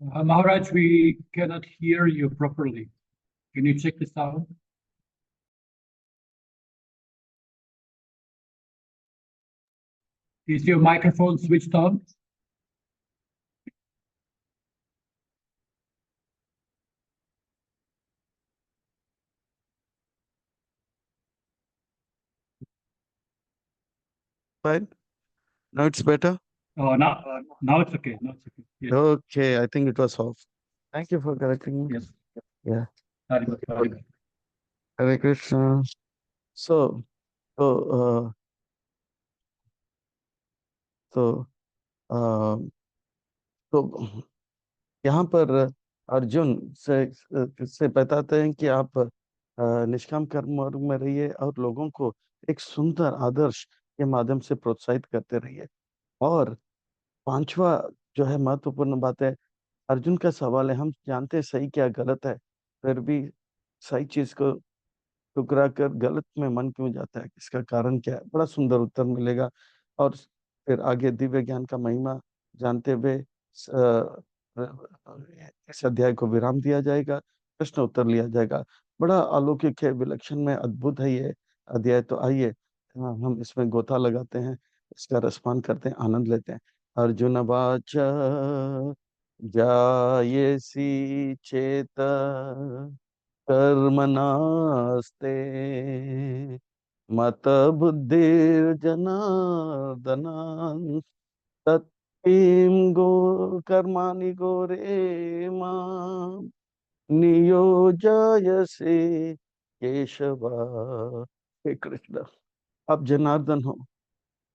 Maharaj, we cannot hear you properly. Can you check the sound? Is your microphone switched on? Fine. Now it's better. Oh, now it's okay. Now it's okay. Yes. Okay, I think it was off. Thank you for correcting me. Yes. Yeah. Haribol, Haribol. Hare Krishna. So, so, तो अ, तो यहाँ पर अर्जुन से बताते हैं कि आप निष्काम कर्म मार्ग में रहिए और लोगों को एक सुंदर आदर्श के माध्यम से प्रोत्साहित करते रहिए। और पांचवा जो है महत्वपूर्ण बात है, अर्जुन का सवाल है, हम जानते हैं सही क्या गलत है, फिर भी सही चीज को ठुकरा कर गलत में मन क्यों जाता है, इसका कारण क्या है? बड़ा सुंदर उत्तर मिलेगा। और फिर आगे दिव्य ज्ञान का महिमा जानते हुए इस अध्याय को विराम दिया जाएगा, प्रश्न उत्तर लिया जाएगा। बड़ा अलौकिक है, विलक्षण में अद्भुत है ये अध्याय। तो आइए हम इसमें गोता लगाते हैं, इसका रसपान करते हैं, आनंद लेते हैं। अर्जुन वाच जायसी चेत कर्मणास्ते मत बुद्धिर्जनार्दन तत्किं गो कर्माणि घोरे मां नियोजयसे केशव। हे कृष्ण, आप जनार्दन हो,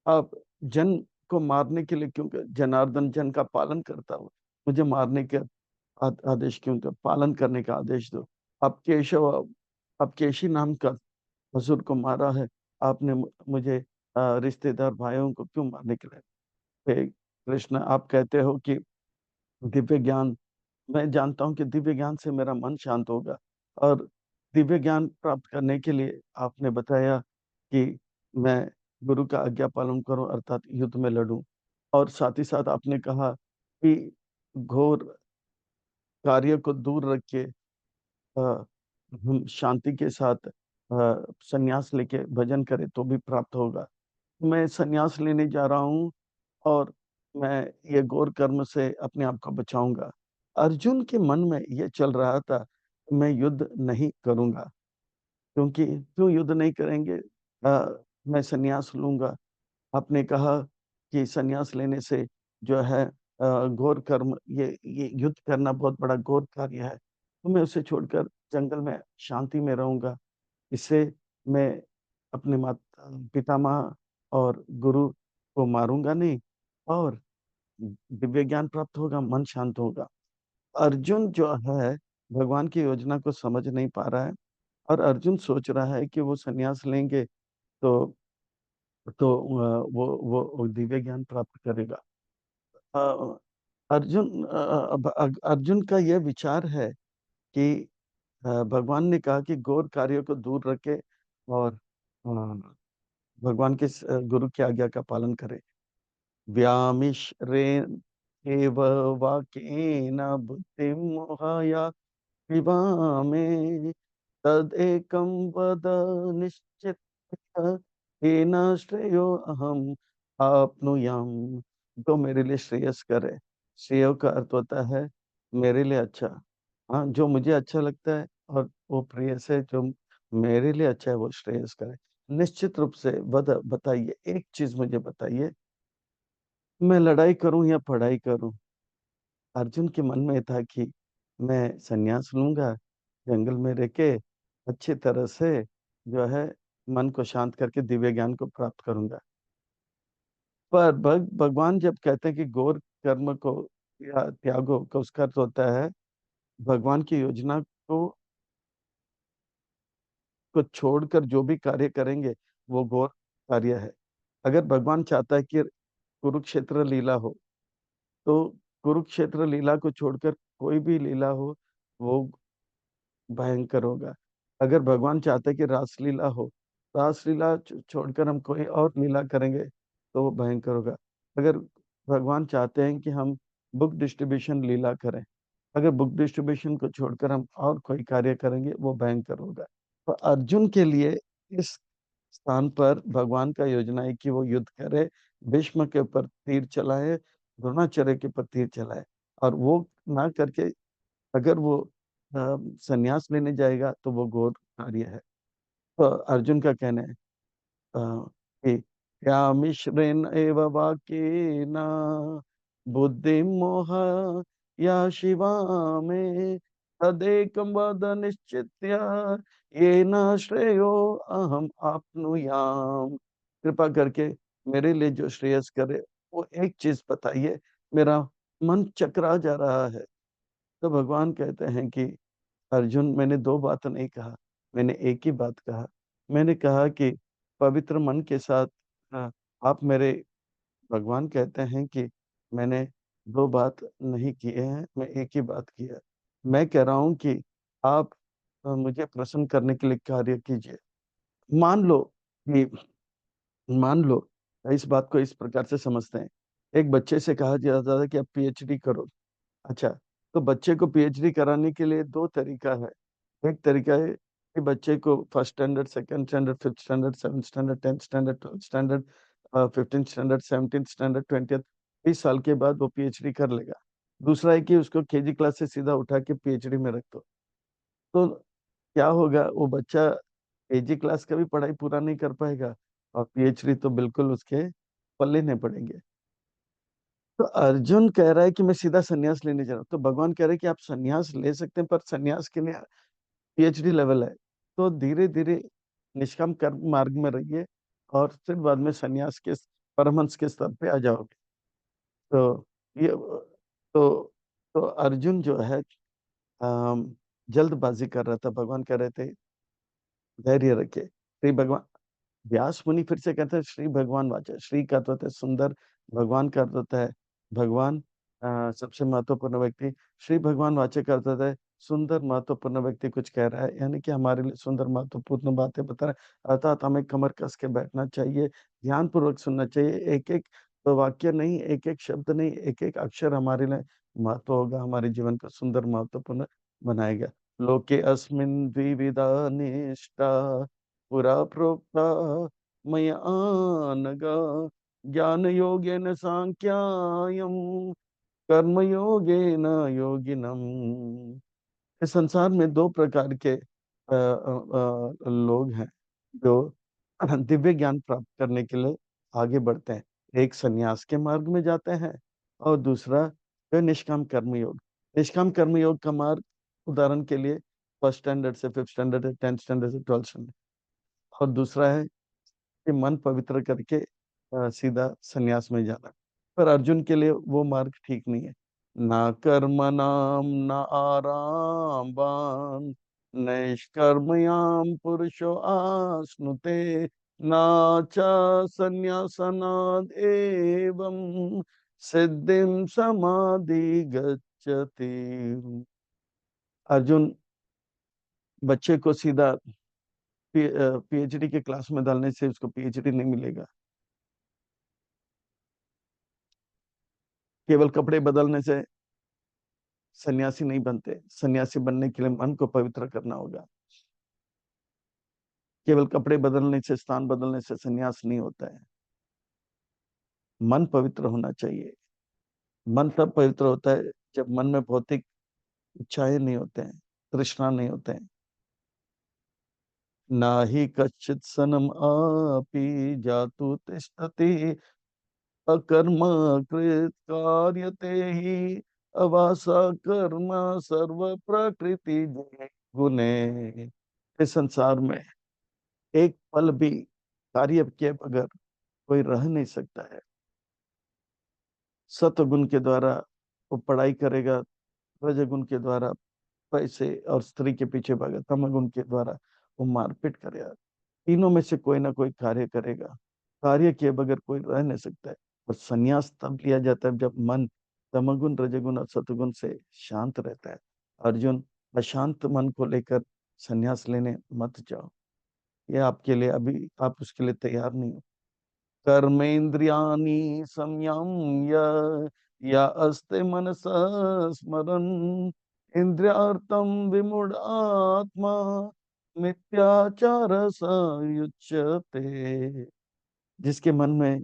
आप जन को मारने के लिए क्यों जनार्दन जन का पालन करता हो, मुझे मारने के आदेश क्यों कर, पालन करने का आदेश दो। आप केशव, आप केशी नाम का असुर को मारा है, आपने मुझे रिश्तेदार भाइयों को क्यों मारने के लिए? हे कृष्ण, आप कहते हो कि दिव्य ज्ञान, मैं जानता हूँ कि दिव्य ज्ञान से मेरा मन शांत होगा। और दिव्य ज्ञान प्राप्त करने के लिए आपने बताया कि मैं गुरु का आज्ञा पालन करूं, अर्थात युद्ध में लड़ूं। और साथ ही साथ आपने कहा कि घोर कार्य को दूर रख के हम शांति के साथ संन्यास लेके भजन करें तो भी प्राप्त होगा। मैं संन्यास लेने जा रहा हूँ और मैं ये घोर कर्म से अपने आप को बचाऊंगा। अर्जुन के मन में ये चल रहा था, मैं युद्ध नहीं करूंगा। क्योंकि क्यों युद्ध नहीं करेंगे? मैं संन्यास लूंगा। आपने कहा कि संन्यास लेने से जो है घोर कर्म, ये युद्ध करना बहुत बड़ा घोर कार्य है, तो मैं उसे छोड़कर जंगल में शांति में रहूंगा। इससे मैं अपने माता पितामह और गुरु को मारूंगा नहीं, और दिव्य ज्ञान प्राप्त होगा, मन शांत होगा। अर्जुन जो है भगवान की योजना को समझ नहीं पा रहा है, और अर्जुन सोच रहा है कि वो संन्यास लेंगे तो वो दिव्य ज्ञान प्राप्त करेगा। अ, अर्जुन का यह विचार है कि भगवान ने कहा कि घोर कार्यों को दूर रखे और भगवान के गुरु की आज्ञा का पालन करे। व्यामिश्रेण एव वाक्येन बुद्धिं मोहाय विवामे तदेकं वद निश्चित येन श्रेयो अहम आपनुयाम। तो मेरे लिए श्रेयस करे। श्रेय का अर्थ होता है मेरे लिए अच्छा। हाँ, जो मुझे अच्छा लगता है और वो प्रेयस है, जो मेरे लिए अच्छा है वो श्रेयस करे। निश्चित रूप से बताइए, एक चीज मुझे बताइए, मैं लड़ाई करूं या पढ़ाई करूं? अर्जुन के मन में था कि मैं संन्यास लूंगा, जंगल में रह के अच्छी तरह से जो है मन को शांत करके दिव्य ज्ञान को प्राप्त करूंगा। पर भगवान जब कहते हैं कि घोर कर्म को या त्यागो का, उसका अर्थ होता है भगवान की योजना को छोड़कर जो भी कार्य करेंगे वो घोर कार्य है। अगर भगवान चाहता है कि कुरुक्षेत्र लीला हो, तो कुरुक्षेत्र लीला को छोड़कर कोई भी लीला हो वो भयंकर होगा। अगर भगवान चाहते हैं कि रासलीला हो, रासलीला छोड़कर हम कोई और लीला करेंगे तो वो भयंकर होगा। अगर भगवान चाहते हैं कि हम बुक डिस्ट्रीब्यूशन लीला करें, अगर बुक डिस्ट्रीब्यूशन को छोड़कर हम और कोई कार्य करेंगे वो भयंकर होगा। तो अर्जुन के लिए इस स्थान पर भगवान का योजना है कि वो युद्ध करे, भीष्म के ऊपर तीर चलाए, द्रोणाचार्य के ऊपर तीर चलाए, और वो ना करके अगर वो संन्यास लेने जाएगा तो वो घोर कार्य है। तो अर्जुन का कहना है कि या मिश्रेण एव वाक्येन बुद्धि मोह या शिवा में तदेकं वद निश्चित्य येन श्रेयो अहम आपनुयाम। कृपा करके मेरे लिए जो श्रेयस करे वो एक चीज बताइए, मेरा मन चकरा जा रहा है। तो भगवान कहते हैं कि अर्जुन, मैंने दो बात नहीं कहा, मैंने एक ही बात कहा। मैंने कहा कि पवित्र मन के साथ आप मेरे, भगवान कहते हैं कि मैंने दो बात नहीं किए हैं, मैं एक ही बात किया। मैं कह रहा हूं कि आप मुझे प्रसन्न करने के लिए कार्य कीजिए। मान लो कि मान लो इस बात को इस प्रकार से समझते हैं, एक बच्चे से कहा जाता था कि आप पीएचडी करो। अच्छा, तो बच्चे को पीएचडी कराने के लिए दो तरीका है। एक तरीका है कि बच्चे को first standard, second standard, fifth standard, seventh standard, 10th standard, 12th standard, 15th standard, 17th standard, 20th, 20 साल के बाद वो पीएचडी कर लेगा। दूसरा है कि उसको केजी क्लास से सीधा उठा के पीएचडी में रख दो। तो क्या होगा, वो बच्चा केजी क्लास का भी पढ़ाई पूरा नहीं कर पाएगा और पीएचडी तो बिल्कुल उसके पल्ले नहीं पड़ेंगे। तो अर्जुन कह रहा है कि मैं सीधा संन्यास लेने जा रहा हूँ, तो भगवान कह रहे हैं कि आप संन्यास ले सकते हैं, पर संन्यास के लिए पीएचडी लेवल है। तो धीरे धीरे निष्काम कर्म मार्ग में रहिए और फिर बाद में संन्यास के परमहंस के स्तर पे आ जाओगे। तो ये तो तो अर्जुन जो है अम, जल्दबाजी कर रहा था। भगवान कह रहे थे धैर्य रखे। श्री भगवान व्यास मुनि फिर से कहते हैं श्री भगवान वाचा। श्री का अर्थ होता है सुंदर, भगवान का अर्थ होता है भगवान, सबसे महत्वपूर्ण व्यक्ति। श्री भगवान वाचा का अर्थ होता है सुंदर महत्वपूर्ण व्यक्ति कुछ कह रहा है, यानी कि हमारे लिए सुंदर महत्वपूर्ण बातें बता रहा है। अर्थात हमें कमर कस के बैठना चाहिए, ध्यान पूर्वक सुनना चाहिए। एक एक वाक्य नहीं, एक एक शब्द नहीं, एक एक अक्षर हमारे लिए महत्व होगा, हमारे जीवन को सुंदर महत्वपूर्ण बनाएगा। लोके अस्मिन् द्विविधा निष्ठा पुरा प्रोक्ता मया नघ ज्ञानयोगेन सांख्यायं कर्मयोगेन योगिनम्। इस संसार में दो प्रकार के लोग हैं जो दिव्य ज्ञान प्राप्त करने के लिए आगे बढ़ते हैं। एक संन्यास के मार्ग में जाते हैं और दूसरा है निष्काम कर्म योग। निष्काम कर्म योग का मार्ग उदाहरण के लिए फर्स्ट स्टैंडर्ड से फिफ्थ स्टैंडर्ड है, 10th स्टैंडर्ड से 12th स्टैंडर्ड, और दूसरा है कि मन पवित्र करके सीधा संन्यास में जाना। पर अर्जुन के लिए वो मार्ग ठीक नहीं है। ना कर्म नाम न आराम नैष्कर्मयाम पुरुषो आश्नुते ना च संन्यासनाद एवं सिद्धिम समाधि गच्छति। अर्जुन बच्चे को सीधा पीएचडी के क्लास में डालने से उसको पीएचडी नहीं मिलेगा। केवल कपड़े बदलने से सन्यासी नहीं बनते। सन्यासी बनने के लिए मन को पवित्र करना होगा। केवल कपड़े बदलने से, स्थान बदलने से सन्यास नहीं होता है। मन पवित्र होना चाहिए। मन तब पवित्र होता है जब मन में भौतिक इच्छाएं नहीं होते हैं, तृष्णा नहीं होते हैं। ना ही कच्चित सनम आपी जातु तिष्ठति अकर्म कृत कार्यते ही अवासा कर्म सर्व प्रकृति गुणे। इस संसार में एक पल भी कार्य के बगैर कोई रह नहीं सकता है। सत्वगुण के द्वारा वो पढ़ाई करेगा, रजगुण के द्वारा पैसे और स्त्री के पीछे भागा, तमगुण के द्वारा वो मारपीट करेगा। तीनों में से कोई ना कोई कार्य करेगा। कार्य किए बगैर कोई रह नहीं सकता है। और संन्यास तब लिया जाता है जब मन तमगुण, रजगुण और सतगुण से शांत रहता है। अर्जुन, अशांत मन को लेकर संन्यास लेने मत जाओ। ये आपके लिए अभी आप उसके लिए तैयार नहीं हो। कर्मेन्द्रियाणि संयम्य या अस्ते मनसा स्मरन् इंद्रियार्थम विमूढ़ आत्मा मिथ्याचार युच्यते। जिसके मन में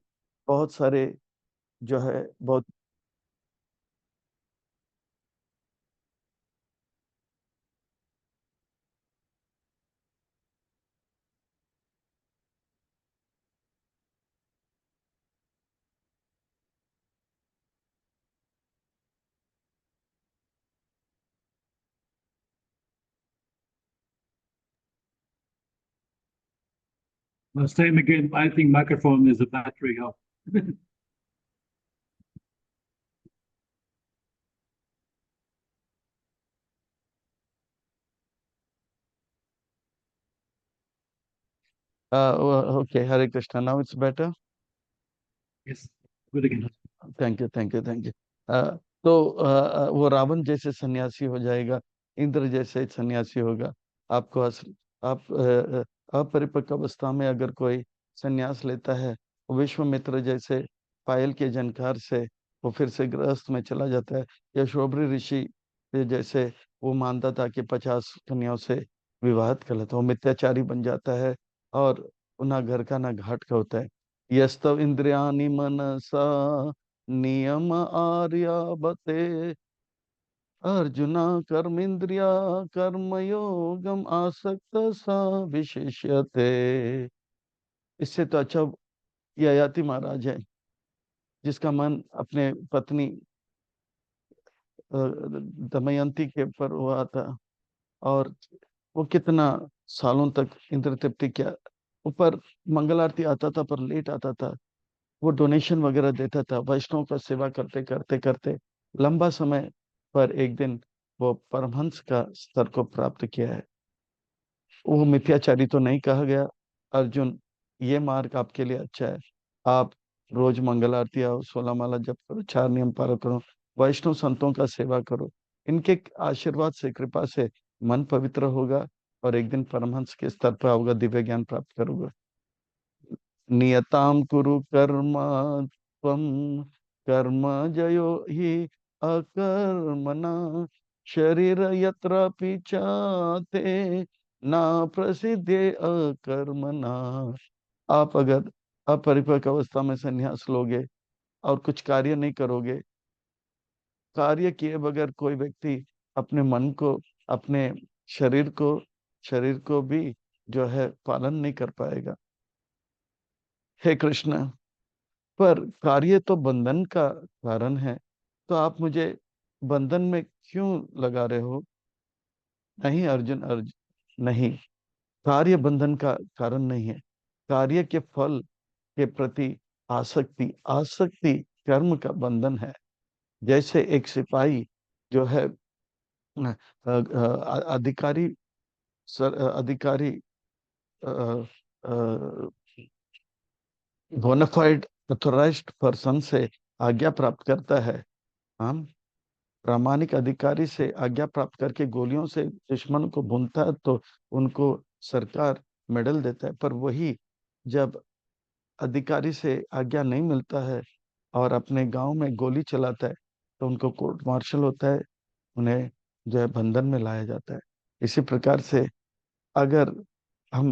बहुत सारे जो है बहुत Same again. I think microphone is a battery off. Okay, Hare Krishna, now it's better. Yes, good again. Thank you, thank you, thank you. तो वो रावण जैसे सन्यासी हो जाएगा, इंद्र जैसे सन्यासी होगा। आपको आप अपरिपक्व अवस्था में अगर कोई सन्यास लेता है, विश्वामित्र जैसे पायल के झनकार से वो फिर से गृहस्थ में चला जाता है, या शोभरी ऋषि जैसे वो मानता था कि 50 कन्याओं से विवाह कर लेता, वो मिथ्याचारी बन जाता है और ना घर का ना घाट का होता है। यस्तव इंद्रियाणि मनसा नियम आर्यावते अर्जुना कर्मेंद्रिया कर्मयोगम आसक्त सा विशेष्यते। इससे तो अच्छा ययाति महाराज है, जिसका मन अपने पत्नी दमयंती के ऊपर हुआ था, और वो कितना सालों तक इंद्र तृप्ति किया। ऊपर मंगल आरती आता था पर लेट आता था, वो डोनेशन वगैरह देता था, वैष्णव का सेवा करते करते करते लंबा समय पर एक दिन वो परमहंस का स्तर को प्राप्त किया है। वो मिथ्याचारी तो नहीं कहा गया। अर्जुन, ये मार्ग आपके लिए अच्छा है। आप रोज मंगल आरती आओ, 16 माला जप करो, 4 नियम पालन करो, वैष्णव संतों का सेवा करो। इनके आशीर्वाद से, कृपा से मन पवित्र होगा और एक दिन परमहंस के स्तर पर होगा, दिव्य ज्ञान प्राप्त करोगे। नियताम कुरु कर्म त्वं कर्म जयो हि अकर्मणा शरीर यत्र पिचाते ना प्रसिद्धे अकर्मणा। आप अगर अपरिपक्व अवस्था में संन्यास लोगे और कुछ कार्य नहीं करोगे, कार्य किए बगैर कोई व्यक्ति अपने मन को, अपने शरीर को शरीर को भी जो है पालन नहीं कर पाएगा। हे कृष्ण, पर कार्य तो बंधन का कारण है, तो आप मुझे बंधन में क्यों लगा रहे हो? नहीं अर्जुन, अर्जुन नहीं, कार्य बंधन का कारण नहीं है। कार्य के फल के प्रति आसक्ति, आसक्ति कर्म का बंधन है। जैसे एक सिपाही जो है अधिकारी, अधिकारी बोनाफाइड अथोराइज्ड पर्सन से आज्ञा प्राप्त करता है। हम प्रामाणिक अधिकारी से आज्ञा प्राप्त करके गोलियों से दुश्मन को भूनता है तो उनको सरकार मेडल देता है। पर वही जब अधिकारी से आज्ञा नहीं मिलता है और अपने गांव में गोली चलाता है तो उनको कोर्ट मार्शल होता है, उन्हें जो है बंधन में लाया जाता है। इसी प्रकार से अगर हम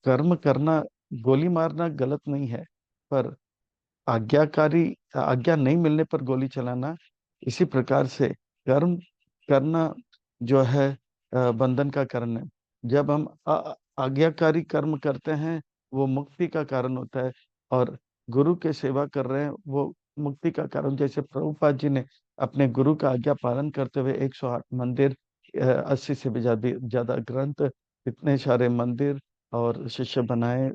कर्म करना, गोली मारना गलत नहीं है, पर आज्ञाकारी आज्ञा नहीं मिलने पर गोली चलाना, इसी प्रकार से कर्म करना जो है बंधन का कारण है। जब हम आज्ञाकारी कर्म करते हैं वो मुक्ति का कारण होता है, और गुरु के सेवा कर रहे हैं वो मुक्ति का कारण। जैसे प्रभुपाद जी ने अपने गुरु का आज्ञा पालन करते हुए 108 मंदिर, 80 से भी ज्यादा ग्रंथ, इतने सारे मंदिर और शिष्य बनाए,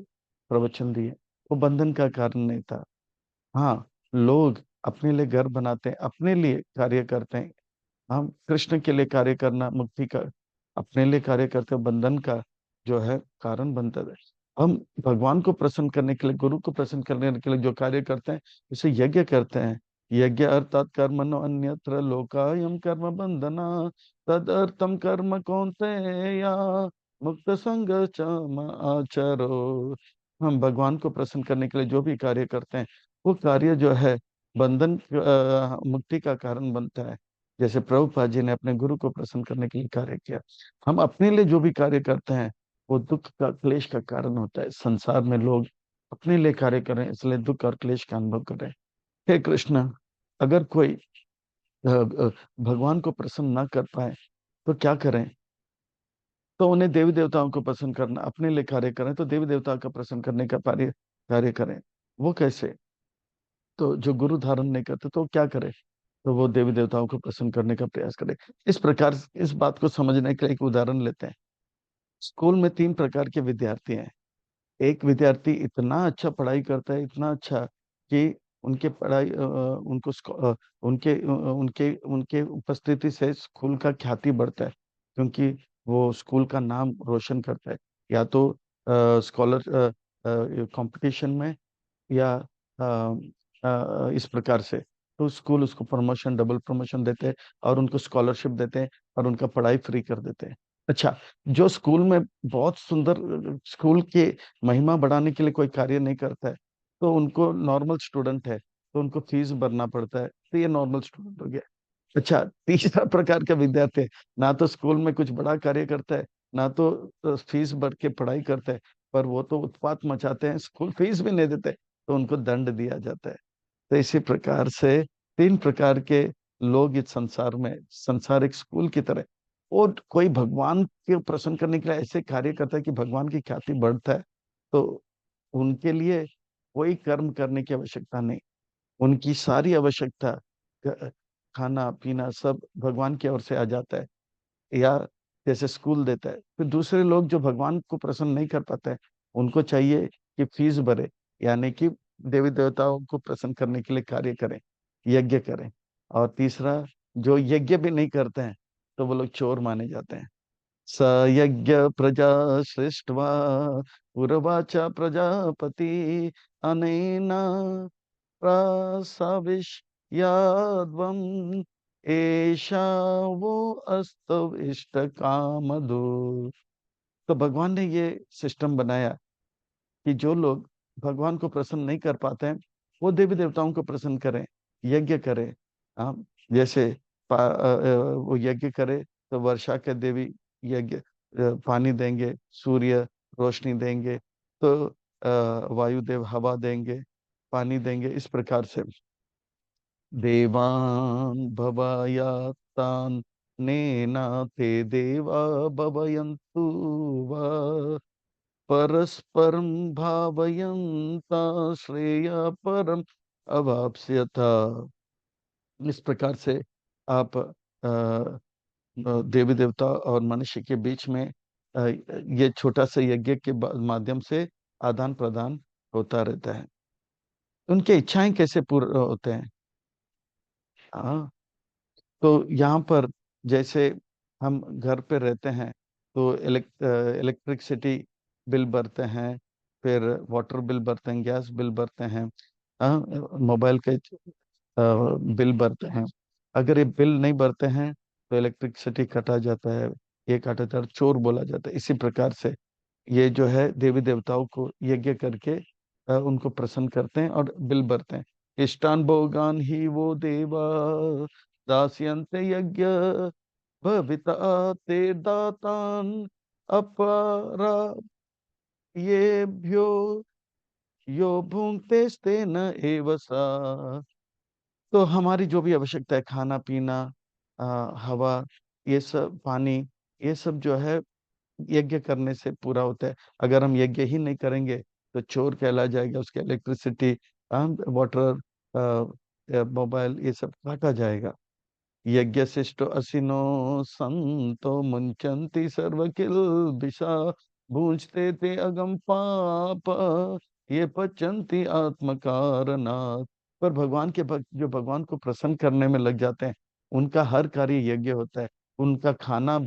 प्रवचन दिए, वो बंधन का कारण नहीं था। हाँ, लोग अपने लिए घर बनाते हैं, अपने लिए कार्य करते हैं। हम कृष्ण के लिए कार्य करना मुक्ति का, अपने लिए कार्य करते हैं बंधन का जो है कारण बनता है। हम भगवान को प्रसन्न करने के लिए, गुरु को प्रसन्न करने के लिए जो कार्य करते हैं उसे यज्ञ करते हैं। यज्ञ अर्थात कर्मणो अन्यत्र लोकायम कर्म बंधना तदर्थम कर्म कौन्ते या मुक्त संग आचरो। हम भगवान को प्रसन्न करने के लिए जो भी कार्य करते हैं वो कार्य जो है बंधन मुक्ति का कारण बनता है। जैसे प्रभुपाद जी ने अपने गुरु को प्रसन्न करने के लिए कार्य किया। हम अपने लिए जो भी कार्य करते हैं वो दुख का क्लेश का कारण होता है। संसार में लोग अपने लिए कार्य करें इसलिए दुख और क्लेश का अनुभव करें। हे कृष्ण, अगर कोई भगवान को प्रसन्न ना कर पाए तो क्या करें? तो उन्हें देवी देवताओं को प्रसन्न करना, अपने लिए कार्य करें तो देवी देवता का प्रसन्न करने का कार्य कार्य करें। वो कैसे? तो जो गुरु धारण नहीं करते तो क्या करे? तो वो देवी देवताओं को प्रसन्न करने का प्रयास करे। इस प्रकार इस बात को समझने के लिए एक उदाहरण लेते हैं। स्कूल में 3 प्रकार के विद्यार्थी हैं। एक विद्यार्थी इतना अच्छा पढ़ाई करता है, इतना अच्छा कि उनके पढ़ाई उनको उनके उनके उपस्थिति से स्कूल का ख्याति बढ़ता है, क्योंकि वो स्कूल का नाम रोशन करता है। या तो स्कॉलर कंपटीशन में, या इस प्रकार से तो स्कूल उसको प्रमोशन, डबल प्रमोशन देते हैं और उनको स्कॉलरशिप देते हैं और उनका पढ़ाई फ्री कर देते हैं। अच्छा, जो स्कूल में बहुत सुंदर, स्कूल के महिमा बढ़ाने के लिए कोई कार्य नहीं करता है, तो उनको नॉर्मल स्टूडेंट है तो उनको फीस भरना पड़ता है, तो ये नॉर्मल स्टूडेंट हो गया। अच्छा, तीसरा प्रकार का विद्यार्थी है, ना तो स्कूल में कुछ बड़ा कार्य करता है, ना तो फीस भर के पढ़ाई करता है, पर वो तो उत्पात मचाते हैं, स्कूल फीस भी नहीं देते, तो उनको दंड दिया जाता है। तो इसी प्रकार से 3 प्रकार के लोग इस संसार में, संसार एक स्कूल की तरह। और कोई भगवान के प्रसन्न करने के लिए ऐसे कार्य करता है कि भगवान की ख्याति बढ़ता है, तो उनके लिए कोई कर्म करने की आवश्यकता नहीं। उनकी सारी आवश्यकता, क- खाना पीना सब भगवान की ओर से आ जाता है। या जैसे स्कूल देता है, फिर दूसरे लोग जो भगवान को प्रसन्न नहीं कर पाते हैं, उनको चाहिए कि फीस भरे, यानी कि देवी देवताओं को प्रसन्न करने के लिए कार्य करें, यज्ञ करें। और तीसरा, जो यज्ञ भी नहीं करते हैं तो वो लोग चोर माने जाते हैं। स यज्ञ प्रजा सृष्ट्वा उरवाच प्रजापति अनेना प्रसविष्याद्वम् एषा वो अस्तव इष्ट कामधु। तो भगवान ने ये सिस्टम बनाया कि जो लोग भगवान को प्रसन्न नहीं कर पाते हैं, वो देवी देवताओं को प्रसन्न करें, यज्ञ करें। हाँ, जैसे वो यज्ञ करे तो वर्षा के देवी यज्ञ पानी देंगे, सूर्य रोशनी देंगे, तो वायुदेव हवा देंगे, पानी देंगे। इस प्रकार से देवान् भवयतान् नेना ते देवा भवयन्तु वा परस्परं भावयन्ता श्रेय परम अवाप्स्यता। इस प्रकार से आप देवी देवता और मनुष्य के बीच में ये छोटा सा यज्ञ के माध्यम से आदान प्रदान होता रहता है। उनके इच्छाएं कैसे पूर्ण होते हैं? हाँ, तो यहाँ पर जैसे हम घर पे रहते हैं तो इलेक्ट्रिसिटी बिल भरते हैं, फिर वाटर बिल भरते हैं, गैस बिल भरते हैं, मोबाइल के बिल भरते हैं। अगर ये बिल नहीं भरते हैं तो इलेक्ट्रिसिटी काटा जाता है, ये काटा जाता है, चोर बोला जाता है। इसी प्रकार से ये जो है देवी देवताओं को यज्ञ करके उनको प्रसन्न करते हैं और बिल भरते हैं। इष्टान भोगान ही वो देवा दास्यन्ते यज्ञ भविता ते दातान अपरा ये भ्यो यो भुंक्ते तेन एव सा। तो हमारी जो भी आवश्यकता है, खाना पीना, हवा, ये सब, पानी, ये सब जो है यज्ञ करने से पूरा होता है। अगर हम यज्ञ ही नहीं करेंगे तो चोर कहला जाएगा, उसके इलेक्ट्रिसिटी, वाटर, मोबाइल, ये सब काटा जाएगा। यज्ञ शिष्टो असिनो संतो मुंचन्ति सर्व किल बिषा भूंजते ते अगम पाप ये पचंती आत्म कारणात्। पर भगवान के भक्त जो भगवान को प्रसन्न करने में लग जाते हैं, उनका हर कार्य यज्ञ होता है। उनका खाना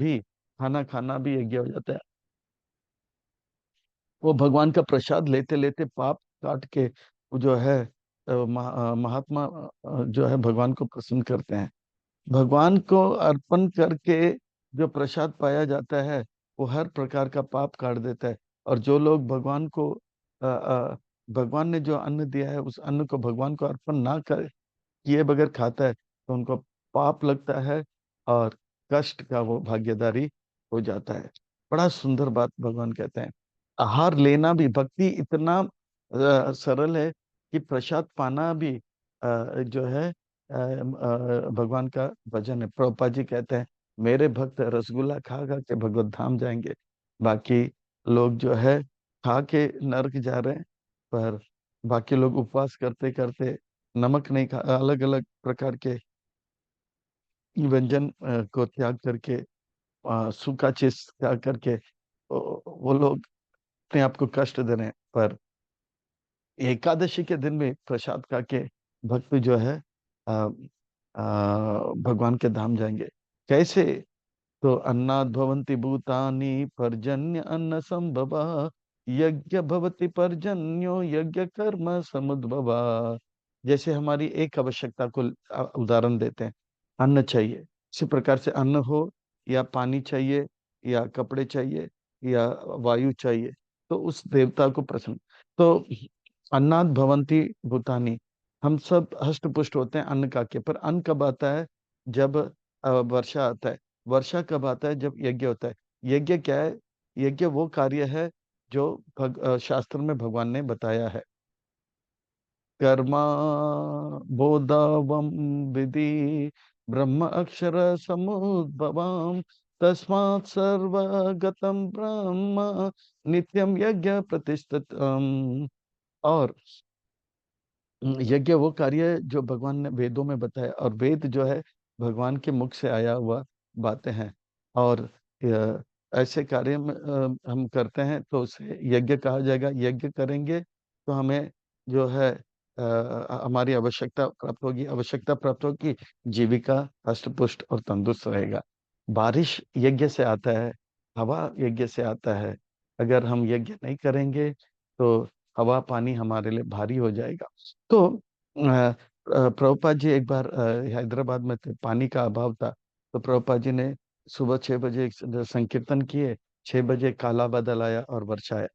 खाना भी यज्ञ हो जाता है। वो भगवान का प्रसाद लेते लेते पाप काट के वो जो है महात्मा जो है भगवान को प्रसन्न करते हैं। भगवान को अर्पण करके जो प्रसाद पाया जाता है वो हर प्रकार का पाप काट देता है। और जो लोग भगवान को भगवान ने जो अन्न दिया है उस अन्न को भगवान को अर्पण ना कर किए बगैर खाता है तो उनको पाप लगता है और कष्ट का वो भागीदारी हो जाता है। बड़ा सुंदर बात भगवान कहते हैं। आहार लेना भी, भक्ति इतना सरल है कि प्रसाद पाना भी जो है भगवान का भजन है। प्रभुपाद जी कहते हैं मेरे भक्त रसगुल्ला खा खा के भगवत धाम जाएंगे, बाकी लोग जो है खा के नरक जा रहे हैं। पर बाकी लोग उपवास करते करते नमक नहीं खा, अलग अलग प्रकार के व्यंजन को त्याग करके सूखा चीज त्याग करके वो लोग अपने आप को कष्ट दे रहे हैं। पर एकादशी के दिन में प्रसाद खा के भक्त जो है अ, भगवान के धाम जाएंगे। कैसे? तो अन्नाद् भवन्ति भूतानि पर्जन्य अन्न संभवा, यज्ञ भवति पर्जन्यो यज्ञ कर्म समुद्भवा। जैसे हमारी एक आवश्यकता को उदाहरण देते हैं, अन्न चाहिए, इसी प्रकार से अन्न हो या पानी चाहिए या कपड़े चाहिए या वायु चाहिए, तो उस देवता को प्रसन्न। तो अन्नाद् भवन्ति भूतानि, हम सब हष्ट पुष्ट होते हैं अन्न का के, पर अन्न कब आता है? जब वर्षा आता है। वर्षा कब आता है? जब यज्ञ होता है। यज्ञ क्या है? यज्ञ वो कार्य है जो शास्त्र में भगवान ने बताया है। कर्मा बोधावम विधि ब्रह्म अक्षर समुद्भवम तस्मात् सर्वगतम ब्रह्म नित्यम यज्ञ प्रतिष्ठितम। और यज्ञ वो कार्य है जो भगवान ने वेदों में बताया, और वेद जो है भगवान के मुख से आया हुआ बातें हैं। और ऐसे कार्य में हम करते हैं तो उसे यज्ञ कहा जाएगा। यज्ञ करेंगे तो हमें जो है हमारी आवश्यकता प्राप्त होगी। आवश्यकता प्राप्त होगी, जीविका हष्ट-पुष्ट और तंदुरुस्त रहेगा। बारिश यज्ञ से आता है, हवा यज्ञ से आता है। अगर हम यज्ञ नहीं करेंगे तो हवा पानी हमारे लिए भारी हो जाएगा। तो प्रभुपाद जी एक बार हैदराबाद में थे, पानी का अभाव था। तो प्रभुपाद जी ने सुबह 6 बजे संकीर्तन किए, 6 बजे काला बादल आया और वर्षा आया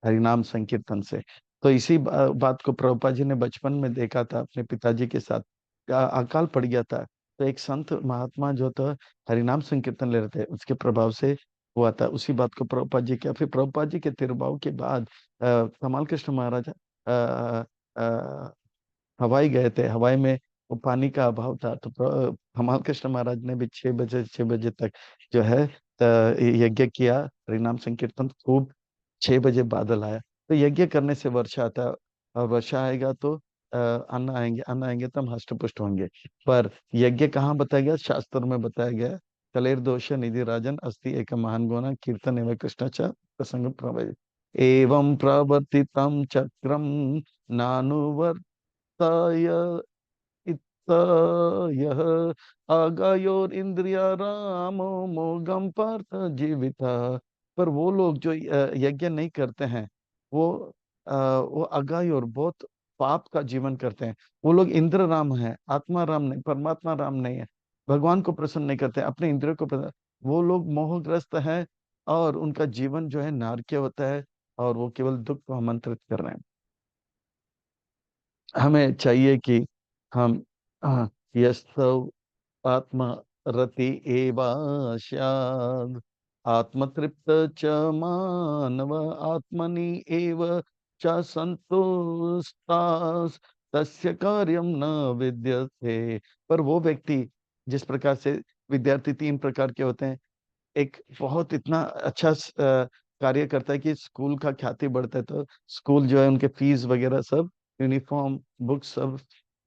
हरिनाम संकीर्तन से। तो इसी बात को प्रभुपाद जी ने बचपन में देखा था अपने पिताजी के साथ। अकाल पड़ गया था, तो एक संत महात्मा जो था हरिनाम संकीर्तन ले रहे थे, उसके प्रभाव से हुआ था। उसी बात को प्रभुपाद जी किया। फिर प्रभुपाद जी के तिरुभाव के बाद कमाल कृष्ण महाराज अ, अ, हवाई गए थे। हवाई में वो पानी का अभाव था, तो कमाल कृष्ण महाराज ने भी 6 बजे तक जो है यज्ञ किया, हरिनाम संकीर्तन खूब। 6 बजे बादल आया। तो यज्ञ करने से वर्षा आता है, और वर्षा आएगा तो अन्न आएंगे, अन्न आएंगे तो हम हष्ट पुष्ट होंगे। पर यज्ञ कहाँ बताया गया? शास्त्र में बताया गया है, कलेर दोष निधि राजन अस्ति एक महान गुण कीर्तन एवं कृष्ण च प्रसंग प्रवय एवं प्रवर्तितम चक्रम नानुवर्तय इत यह आगायोर इंद्रिया रामो मोगम पार्थ जीविता। पर वो लोग जो यज्ञ नहीं करते हैं, वो वो अगायोर बहुत पाप का जीवन करते हैं। वो लोग इंद्र राम है, आत्मा राम नहीं, परमात्मा राम नहीं है। भगवान को प्रसन्न नहीं करते, अपने इंद्रियों को प्रसन्न। वो लोग मोहग्रस्त हैं और उनका जीवन जो है नारकीय होता है, और वो केवल दुख को आमंत्रित कर रहे हैं। हमें चाहिए कि हम यस्तव आत्मा रति एव स्याद् आत्मतृप्त च मानव आत्मनि एव च संतुष्टास् तस्य कार्यम न विद्यते। पर वो व्यक्ति, जिस प्रकार से विद्यार्थी 3 प्रकार के होते हैं, एक बहुत इतना अच्छा कार्य करता है कि स्कूल का ख्याति बढ़ता है, तो स्कूल जो है उनके फीस वगैरह सब, यूनिफॉर्म बुक्स सब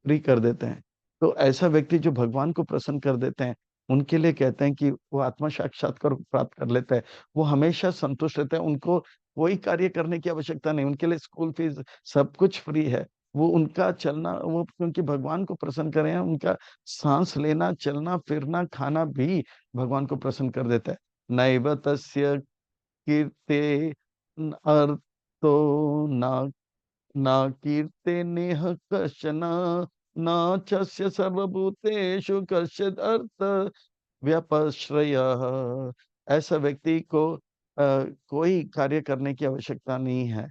फ्री कर देते हैं। तो ऐसा व्यक्ति जो भगवान को प्रसन्न कर देते हैं, उनके लिए कहते हैं कि वो आत्मा साक्षात्कार प्राप्त कर लेता है। वो हमेशा संतुष्ट रहता है, उनको कोई कार्य करने की आवश्यकता नहीं। उनके लिए स्कूल फीस सब कुछ फ्री है। वो उनका चलना, वो क्योंकि भगवान को प्रसन्न कर रहे हैं, उनका सांस लेना चलना फिरना खाना भी भगवान को प्रसन्न कर देता है। नैव तस्य कीर्ते अर्थो न न कीर्ते नेह कश्चन न चस्य सर्वभूतेषु कश्चिद अर्थ व्यपश्रय। ऐसा व्यक्ति को कोई कार्य करने की आवश्यकता नहीं है।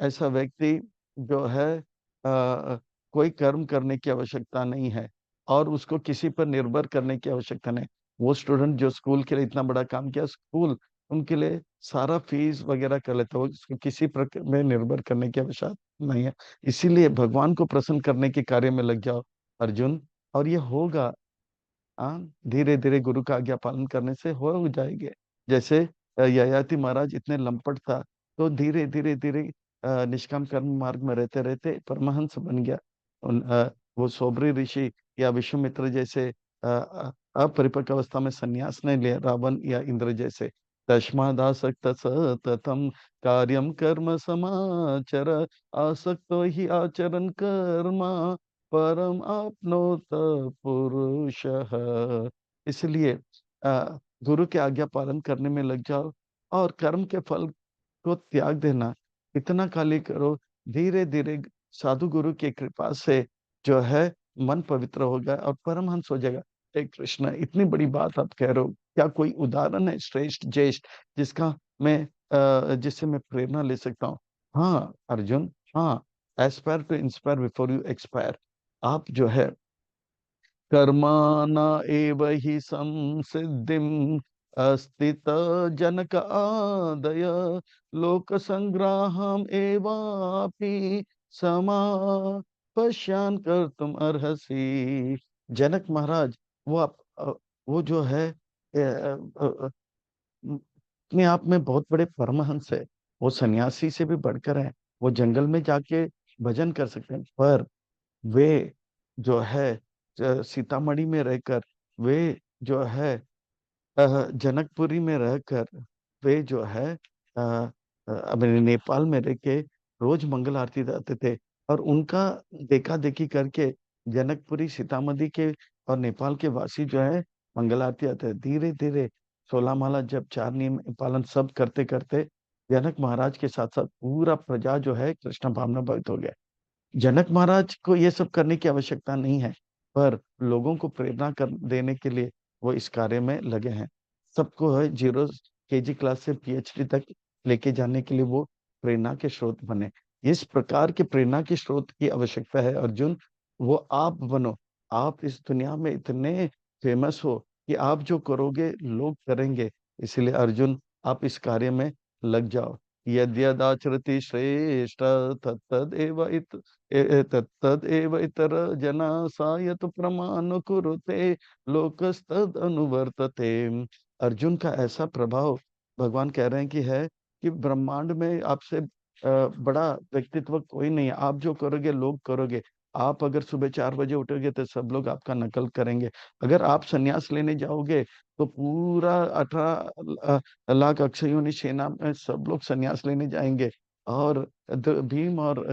ऐसा व्यक्ति जो है कोई कर्म करने की आवश्यकता नहीं है। और उसको किसी पर निर्भर करने की आवश्यकता नहीं। वो स्टूडेंट जो स्कूल के लिए इतना बड़ा काम किया, स्कूल उनके लिए सारा फीस वगैरह कर लेता है, उसको किसी प्रकार में निर्भर करने की आवश्यकता नहीं है। इसीलिए भगवान को प्रसन्न करने के कार्य में लग जाओ अर्जुन, और ये होगा। हाँ, धीरे धीरे गुरु का आज्ञा पालन करने से हो जाएंगे। जैसे ययाति महाराज इतने लंपट था, तो धीरे धीरे धीरे निष्काम कर्म मार्ग में रहते रहते परमहंस बन गया। वो सोबरी ऋषि या विश्वामित्र जैसे अपरिपक्व अवस्था में संन्यास नहीं लिया, रावण या इंद्र जैसे। तस्मादासक्त सततम कार्यम कर्म समाचर, आसक्तो ही आचरण कर्म परम आपनोत पुरुषः। इसलिए गुरु के आज्ञा पालन करने में लग जाओ, और कर्म के फल को त्याग देना, इतना खाली करो। धीरे धीरे साधु गुरु की कृपा से जो है मन पवित्र होगा और परमहंस हो जाएगा। हे कृष्ण, इतनी बड़ी बात आप कह रहे हो, क्या कोई उदाहरण है श्रेष्ठ ज्येष्ठ जिसका मैं जिससे मैं प्रेरणा ले सकता हूँ? हाँ अर्जुन, हाँ। Aspire to inspire before you expire. आप जो है कर्माणा एव हि संसिद्धिम अस्तित जनक आदय लोक संग्राहम एवापि समा पश्यान कर तुम अर्हसि। जनक महाराज, वो वो जो है अपने आप में बहुत बड़े परमहंस है। वो सन्यासी से भी बढ़कर हैं। वो जंगल में जाके भजन कर सकते हैं, पर वे जो है सीतामढ़ी में रहकर, वे जो है जनकपुरी में रहकर, वे जो है अपने नेपाल में रह के रोज मंगल आरती गाते थे। और उनका देखा देखी करके जनकपुरी, सीतामढ़ी के और नेपाल के वासी जो है मंगल आरती आते हैं। धीरे धीरे 16 माला जब, 4 नियम पालन सब करते करते जनक महाराज के साथ साथ पूरा प्रजा जो है कृष्ण भावना भक्त हो गया। जनक महाराज को ये सब करने की आवश्यकता नहीं है, पर लोगों को प्रेरणा कर देने के लिए वो इस कार्य में लगे हैं। सबको है 0 KG क्लास से PhD तक लेके जाने के लिए वो प्रेरणा के स्रोत बने। इस प्रकार के प्रेरणा के स्रोत की आवश्यकता है अर्जुन। वो आप बनो। आप इस दुनिया में इतने फेमस हो कि आप जो करोगे लोग करेंगे। इसलिए अर्जुन, आप इस कार्य में लग जाओ। यद्यदाचरति श्रेष्ठ तत्तदेव तत्तदेव इतर जना सायत प्रमाण कुरुते लोकस्तद अनुवर्तते। अर्जुन का ऐसा प्रभाव भगवान कह रहे हैं कि है कि ब्रह्मांड में आपसे बड़ा व्यक्तित्व कोई नहीं है। आप जो करोगे लोग करोगे। आप अगर सुबह 4 बजे उठोगे तो सब लोग आपका नकल करेंगे। अगर आप संन्यास लेने जाओगे तो पूरा 18 लाख अक्षयों सेना में सब लोग संन्यास लेने जाएंगे। और भीम और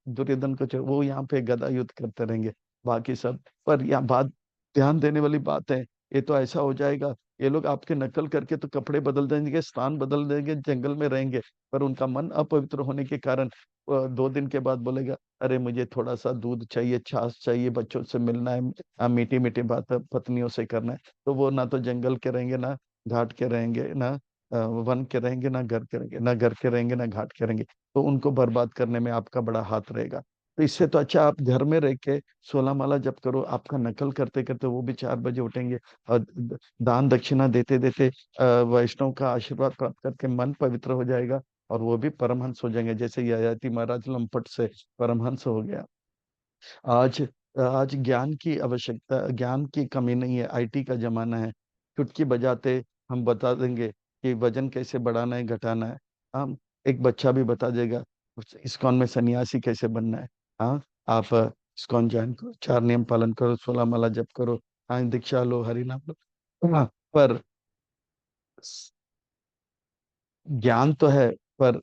दुर्योधन को वो यहाँ पे गदा युद्ध करते रहेंगे, बाकी सब। पर यहाँ बात, ध्यान देने वाली बात है, ये तो ऐसा हो जाएगा, ये लोग आपके नकल करके तो कपड़े बदल देंगे, स्थान बदल देंगे, जंगल में रहेंगे, पर उनका मन अपवित्र होने के कारण 2 दिन के बाद बोलेगा, अरे मुझे थोड़ा सा दूध चाहिए, छाछ चाहिए, बच्चों से मिलना है, मीठी मीठी बात पत्नियों से करना है। तो वो ना तो जंगल के रहेंगे, ना घाट के रहेंगे, ना वन के रहेंगे, ना घर के रहेंगे, ना घर के रहेंगे, ना घाट के रहेंगे। तो उनको बर्बाद करने में आपका बड़ा हाथ रहेगा। तो इससे तो अच्छा आप घर में रह के 16 माला जप करो। आपका नकल करते करते वो भी 4 बजे उठेंगे, और दान दक्षिणा देते देते वैष्णव का आशीर्वाद प्राप्त करके मन पवित्र हो जाएगा, और वो भी परमहंस हो जाएंगे। जैसे ययाति महाराज लंपट से परमहंस हो गया। आज आज ज्ञान की आवश्यकता, ज्ञान की कमी नहीं है। IT का जमाना है। चुटकी बजाते हम बता देंगे कि वजन कैसे बढ़ाना है, घटाना है। हम, एक बच्चा भी बता देगा इस्कॉन में सन्यासी कैसे बनना है। हाँ, आप इस्कॉन ज्वाइन करो, 4 नियम पालन करो, 16 माला जप करो, हाँ दीक्षा लो, हरि नाम लो। हाँ, पर ज्ञान तो है, पर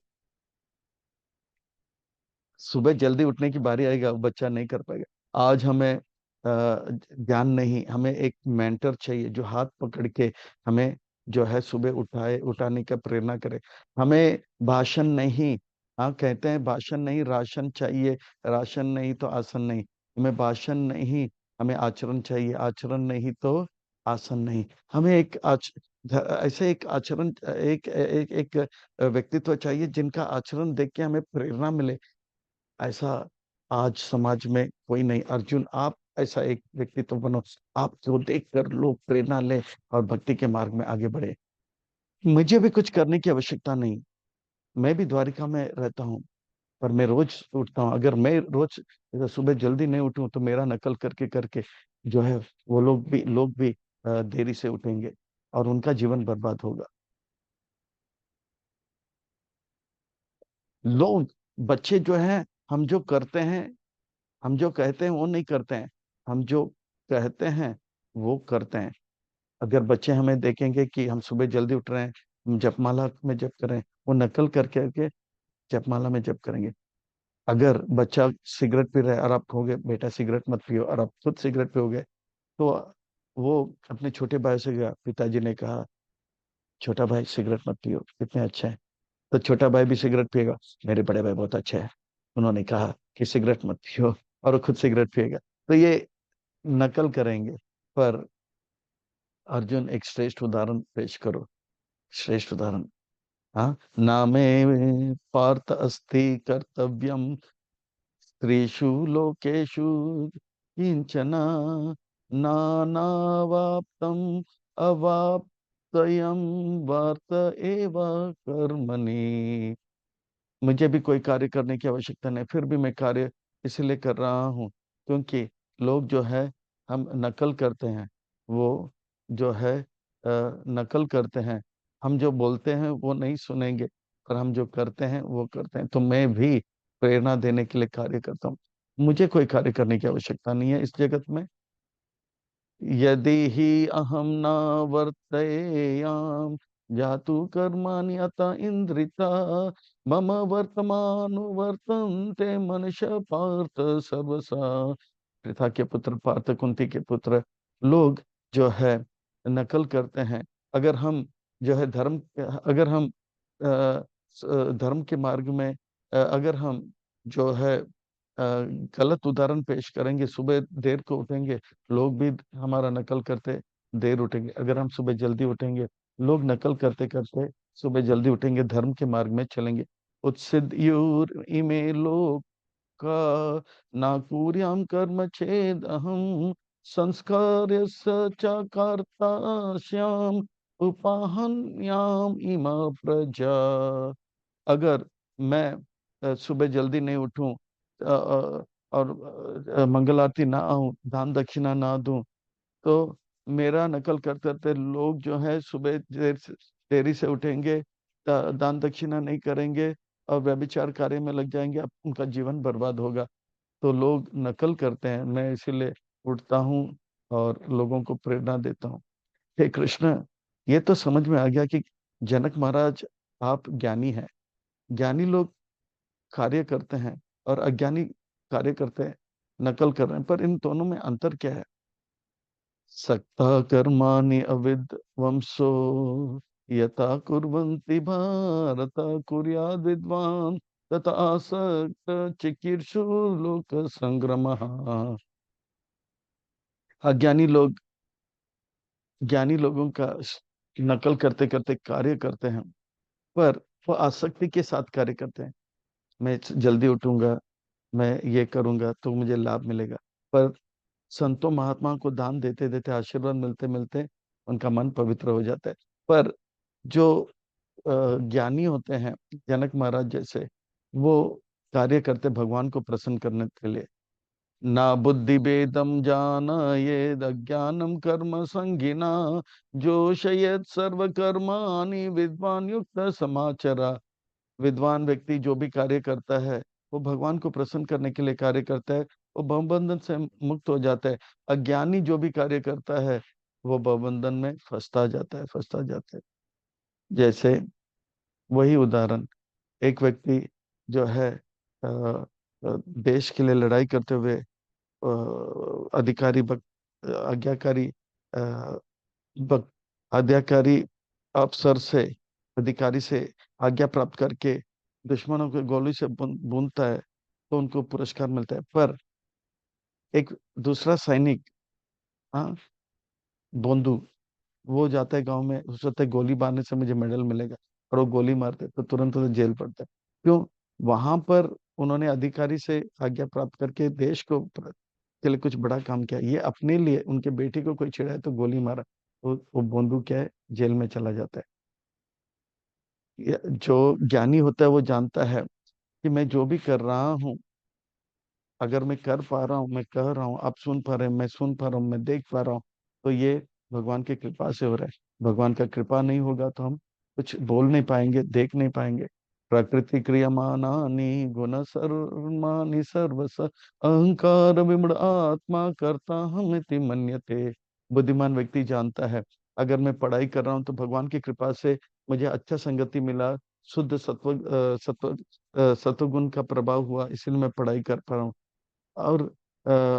सुबह जल्दी उठने की बारी आएगा, वो बच्चा नहीं कर पाएगा। आज हमें ज्ञान नहीं, हमें एक मेंटर चाहिए जो हाथ पकड़ के हमें जो है सुबह उठाए, उठाने का प्रेरणा करे। हमें भाषण नहीं, हाँ कहते हैं भाषण नहीं राशन चाहिए, राशन नहीं तो आसन नहीं। हमें भाषण नहीं, हमें आचरण चाहिए, आचरण नहीं तो आसन नहीं। हमें एक ऐसे एक आचरण, एक व्यक्तित्व चाहिए जिनका आचरण देख के हमें प्रेरणा मिले। ऐसा आज समाज में कोई नहीं। अर्जुन, आप ऐसा एक व्यक्तित्व बनो, आपको देखकर लोग प्रेरणा ले और भक्ति के मार्ग में आगे बढ़े। मुझे भी कुछ करने की आवश्यकता नहीं। मैं भी द्वारिका में रहता हूँ, पर मैं रोज उठता हूँ। अगर मैं रोज सुबह जल्दी नहीं उठूं तो मेरा नकल करके करके जो है वो लोग भी देरी से उठेंगे और उनका जीवन बर्बाद होगा। लोग, बच्चे जो हैं, हम जो करते हैं, हम जो कहते हैं वो नहीं करते हैं, हम जो कहते हैं वो करते हैं। अगर बच्चे हमें देखेंगे कि हम सुबह जल्दी उठ रहे हैं, हम जपमाला में जप कर रहे हैं, वो नकल करके करके जपमाला में जप करेंगे। अगर बच्चा सिगरेट पी रहा है और आप कहोगे बेटा सिगरेट मत पियो, और आप खुद सिगरेट पियोगे, तो वो अपने छोटे भाई से गया, पिताजी ने कहा छोटा भाई सिगरेट मत पियो, कितने अच्छा है, तो छोटा भाई भी सिगरेट पिएगा, मेरे बड़े भाई बहुत अच्छे हैं, उन्होंने कहा कि सिगरेट मत पियो, और वो खुद सिगरेट पिएगा। तो ये नकल करेंगे। पर अर्जुन, एक श्रेष्ठ उदाहरण पेश करो, श्रेष्ठ उदाहरण। हाँ, ना में पार्थ अस्ति कर्तव्यम त्रिषु लोकेषु किंचन नानावाप्तम अवाप्तयम वर्त एव कर्मणि। मुझे भी कोई कार्य करने की आवश्यकता नहीं, फिर भी मैं कार्य इसलिए कर रहा हूँ क्योंकि लोग जो है, हम नकल करते हैं, वो जो है नकल करते हैं। हम जो बोलते हैं वो नहीं सुनेंगे, पर हम जो करते हैं वो करते हैं। तो मैं भी प्रेरणा देने के लिए कार्य करता हूँ। मुझे कोई कार्य करने की आवश्यकता नहीं है इस जगत में। यदि हि अहम न वर्तयाम जातु कर्माणि अत इंद्रिता मम वर्तमान वर्तन्ते मनुष्य पार्थ सर्वसा। पृथा के पुत्र पार्थ, कुंती के पुत्र, लोग जो है नकल करते हैं। अगर हम जो है धर्म, अगर हम धर्म के मार्ग में अगर हम जो है गलत उदाहरण पेश करेंगे, सुबह देर को उठेंगे, लोग भी हमारा नकल करते देर उठेंगे। अगर हम सुबह जल्दी उठेंगे, लोग नकल करते करते सुबह जल्दी उठेंगे, धर्म के मार्ग में चलेंगे। उत्सिद इमे लोक का ना कुर्याम कर्म चेद अहम संस्कार कर्ता श्याम उपाहन्याम इमा प्रजा। अगर मैं सुबह जल्दी नहीं उठूं और मंगल आरती ना आऊं, दान दक्षिणा ना दूं, तो मेरा नकल करते करते लोग जो है सुबह देरी से उठेंगे, दान दक्षिणा नहीं करेंगे और व्यभिचार कार्य में लग जाएंगे, अब उनका जीवन बर्बाद होगा। तो लोग नकल करते हैं, मैं इसीलिए उठता हूँ और लोगों को प्रेरणा देता हूँ। हे कृष्ण, ये तो समझ में आ गया कि जनक महाराज आप ज्ञानी हैं। ज्ञानी लोग कार्य करते हैं और अज्ञानी कार्य करते हैं, नकल कर रहे हैं, पर इन दोनों में अंतर क्या है? सक्ता कर्माणि अविद्वंसो यथा कुर्वन्ति भारत कुर्याद् विद्वान् तथा आसक्त चिकीर्षु लोक संग्रमः। अज्ञानी लोग ज्ञानी लोगों का नकल करते करते कार्य करते हैं, पर वो आसक्ति के साथ कार्य करते हैं। मैं जल्दी उठूंगा, मैं ये करूंगा तो मुझे लाभ मिलेगा। पर संतों महात्माओं को दान देते देते, आशीर्वाद मिलते मिलते उनका मन पवित्र हो जाता है। पर जो ज्ञानी होते हैं, जनक महाराज जैसे, वो कार्य करते भगवान को प्रसन्न करने के लिए। ना बुद्धि भेदम जान ये अज्ञानम कर्म संगिना जोशयेत सर्व कर्माणि विद्वान युक्त समाचरा। विद्वान व्यक्ति जो भी कार्य करता है, वो भगवान को प्रसन्न करने के लिए कार्य करता है, वो भवबंधन से मुक्त हो जाता है। अज्ञानी जो भी कार्य करता है, वो भवबंधन में फंसता जाता है। जैसे वही उदाहरण, एक व्यक्ति जो है देश के लिए लड़ाई करते हुए अधिकारी आज्ञाकारी अ, बक आज्ञाकारी अफसर से, अधिकारी से आज्ञा प्राप्त करके दुश्मनों को गोली से बूंदता है, तो उनको पुरस्कार मिलता है। पर एक दूसरा सैनिक, हाँ, बोंदू, वो जाता है गांव में, वो सोचता है गोली मारने से मुझे मेडल मिलेगा, और वो गोली मारते तो तुरंत उसे जेल पड़ता है। क्यों? वहां पर उन्होंने अधिकारी से आज्ञा प्राप्त करके देश को के लिए कुछ बड़ा काम किया, ये अपने लिए उनके बेटे को कोई छेड़ा है तो गोली मारा, वो बोंदू क्या है, जेल में चला जाता है। जो ज्ञानी होता है वो जानता है कि मैं जो भी कर रहा हूँ, अगर मैं कर पा रहा हूँ, मैं कह रहा हूँ, आप सुन पा रहे हैं, मैं सुन पा रहा हूँ, मैं देख पा रहा हूँ, तो ये भगवान की कृपा से हो रहा है। भगवान का कृपा नहीं होगा तो हम कुछ बोल नहीं पाएंगे, देख नहीं पाएंगे। प्रकृति क्रियमाणानि गुण सर्वमानि सर्वस अहंकार विमूढ़ आत्मा करता हम इति मन्यते। बुद्धिमान व्यक्ति जानता है, अगर मैं पढ़ाई कर रहा हूँ तो भगवान की कृपा से मुझे अच्छा संगति मिला, शुद्ध सत्वगुण का प्रभाव हुआ, इसलिए मैं पढ़ाई कर पा रहा हूँ। और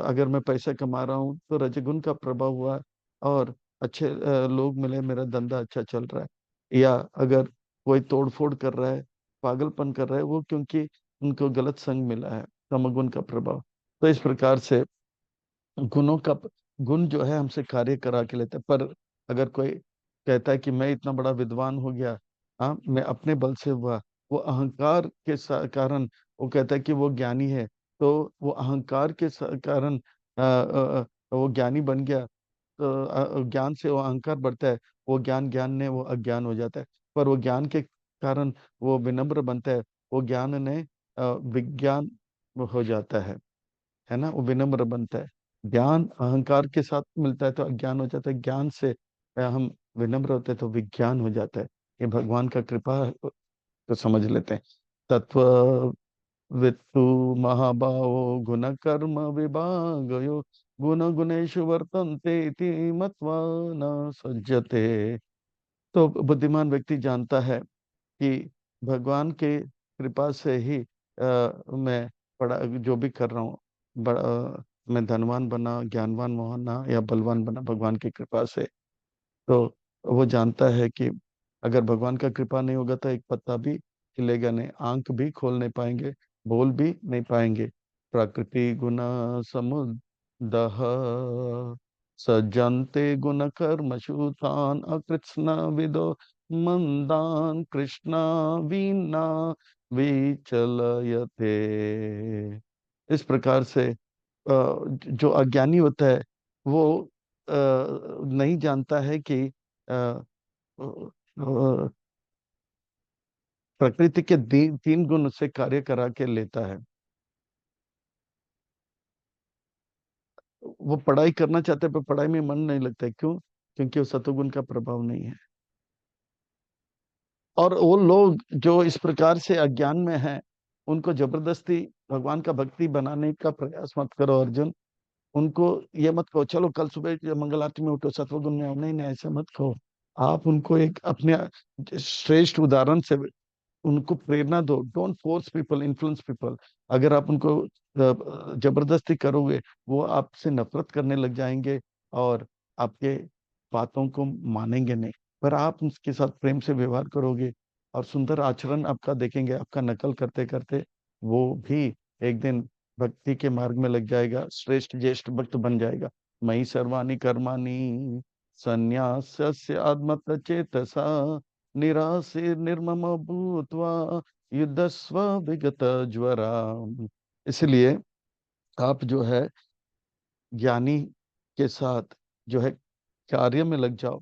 अगर मैं पैसा कमा रहा हूँ तो रजगुण का प्रभाव हुआ और अच्छे लोग मिले, मेरा धंधा अच्छा चल रहा है। या अगर कोई तोड़फोड़ कर रहा है, पागलपन कर रहा है, वो क्योंकि उनको गलत संग मिला है, तमोगुण का प्रभाव। तो इस प्रकार से गुणों का गुण जो है हमसे कार्य करा के लेते हैं। पर अगर कोई कहता है कि मैं इतना बड़ा विद्वान हो गया, हाँ मैं अपने बल से हुआ, वो अहंकार के कारण वो कहता है कि वो ज्ञानी है, तो वो अहंकार के कारण वो ज्ञानी बन गया, तो ज्ञान से वो अहंकार बढ़ता है, वो ज्ञान ने वो अज्ञान हो जाता है। पर वो ज्ञान के कारण वो विनम्र बनता है, वो ज्ञान ने विज्ञान हो जाता है ना, वो विनम्र बनता है। ज्ञान अहंकार के साथ मिलता है तो अज्ञान हो जाता है, ज्ञान से हम विनम्र होते हैं तो विज्ञान हो जाता है। ये भगवान का कृपा है, तो समझ लेते हैं। तत्व वित्तु महाभावो गुण कर्म विभागयो गुण गुणेषु वर्तन्ते इति मत्वा न सज्जते। तो बुद्धिमान व्यक्ति जानता है कि भगवान के कृपा से ही मैं पढ़ा जो भी कर रहा हूँ, मैं धनवान बना, ज्ञानवान बना या बलवान बना, भगवान की कृपा से। तो वो जानता है कि अगर भगवान का कृपा नहीं होगा तो एक पत्ता भी हिलेगा नहीं, आंख भी खोल नहीं पाएंगे, बोल भी नहीं पाएंगे। प्रकृति गुण समुदह सज्जन्ते गुण कर्मशुतान अकृत्स्न विदो मंदान कृष्णा वीना विचलयते। इस प्रकार से जो अज्ञानी होता है वो नहीं जानता है कि प्रकृति के तीन गुण से कार्य करा के लेता है। वो पढ़ाई करना चाहते हैं पर पढ़ाई में मन नहीं लगता है, क्यों? क्योंकि वो सतोगुण का प्रभाव नहीं है। और वो लोग जो इस प्रकार से अज्ञान में हैं, उनको जबरदस्ती भगवान का भक्ति बनाने का प्रयास मत करो अर्जुन। उनको ये मत कहो चलो कल सुबह मंगल आरती में उठो सत्वगुण में आओ, नहीं नहीं ऐसा मत कहो। आप उनको एक अपने श्रेष्ठ उदाहरण से उनको प्रेरणा दो। Don't force people, influence people. अगर आप उनको जबरदस्ती करोगे, वो आपसे नफरत करने लग जाएंगे और आपके बातों को मानेंगे नहीं। पर आप उसके साथ प्रेम से व्यवहार करोगे और सुंदर आचरण आपका देखेंगे, आपका नकल करते करते वो भी एक दिन भक्ति के मार्ग में लग जाएगा, श्रेष्ठ ज्येष्ठ भक्त बन जाएगा। मयि सर्वाणि कर्माणि संन्यास्य आत्मत चेतसा निराशीर निर्मम भूत्वा युद्धस्व विगत ज्वरा। इसलिए आप जो है ज्ञानी के साथ जो है कार्य में लग जाओ,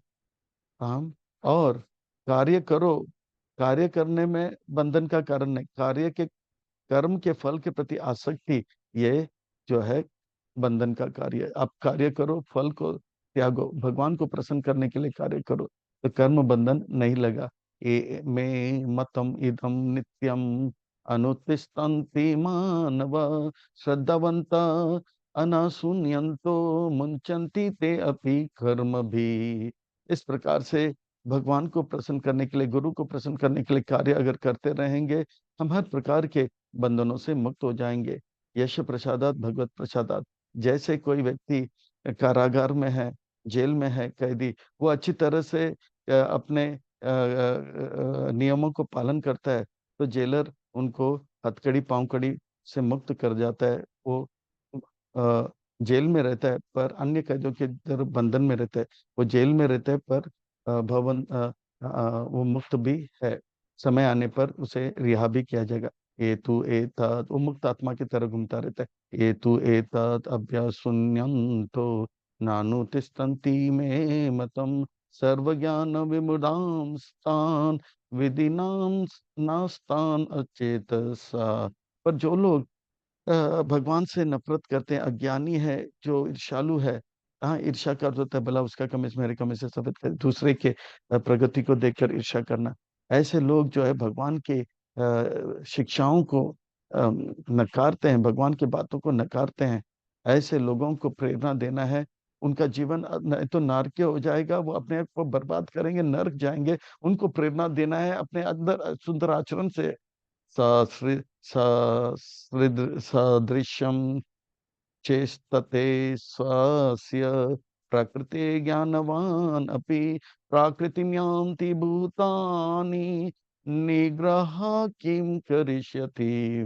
काम और कार्य करो। कार्य करने में बंधन का कारण नहीं, कार्य के कर्म के फल के प्रति आसक्ति, ये जो है बंधन का कार्य है। आप कार्य करो, फल को त्यागो, भगवान को प्रसन्न करने के लिए कार्य करो, तो कर्म बंधन नहीं लगा। ये मे मतम इदम नित्यम अनुतिष्ठन्ति मानव श्रद्धावंत अनाशुन्यन्तो मुंचन्ति ते अपि कर्म भी। इस प्रकार से भगवान को प्रसन्न करने के लिए, गुरु को प्रसन्न करने के लिए कार्य अगर करते रहेंगे, हम हर प्रकार के बंधनों से मुक्त हो जाएंगे। यश प्रसादात भगवत प्रसादात। जैसे कोई व्यक्ति कारागार में है, जेल में है कैदी, वो अच्छी तरह से अपने नियमों को पालन करता है, तो जेलर उनको हथकड़ी पांवकड़ी से मुक्त कर जाता है। वो अ, जेल में रहता है पर अन्य कैदियों के तरह बंधन में रहता है। वो जेल में रहता है पर वो मुक्त भी है। समय आने पर उसे रिहा भी किया जाएगा। ये तु एतत्, वो मुक्त आत्मा की तरह घूमता रहता है। ये तु एतत् अभ्यासुन्यन्तो नानुतिष्ठन्ति मे मतम सर्वज्ञान विमुदां स्थान विधिनां नास्तान अचेतसा। पर जो लोग भगवान से नफरत करते हैं, अज्ञानी है, जो ईर्ष्यालु है, हाँ, ईर्ष्या कर होता है, भला उसका कमीज मेरे कमीज से सफेद कर, दूसरे के प्रगति को देखकर ईर्ष्या करना। ऐसे लोग जो है भगवान के शिक्षाओं को नकारते हैं, भगवान की बातों को नकारते हैं। ऐसे लोगों को प्रेरणा देना है। उनका जीवन नहीं तो नारकीय हो जाएगा, वो अपने आप को बर्बाद करेंगे, नरक जाएंगे। उनको प्रेरणा देना है अपने अंदर सुंदर आचरण से। ससृ- सदृशं चेष्टते स्वस्य प्रकृते ज्ञानवान् अपि प्राकृतिं यान्ति भूतानि निग्रह किं करिष्यति।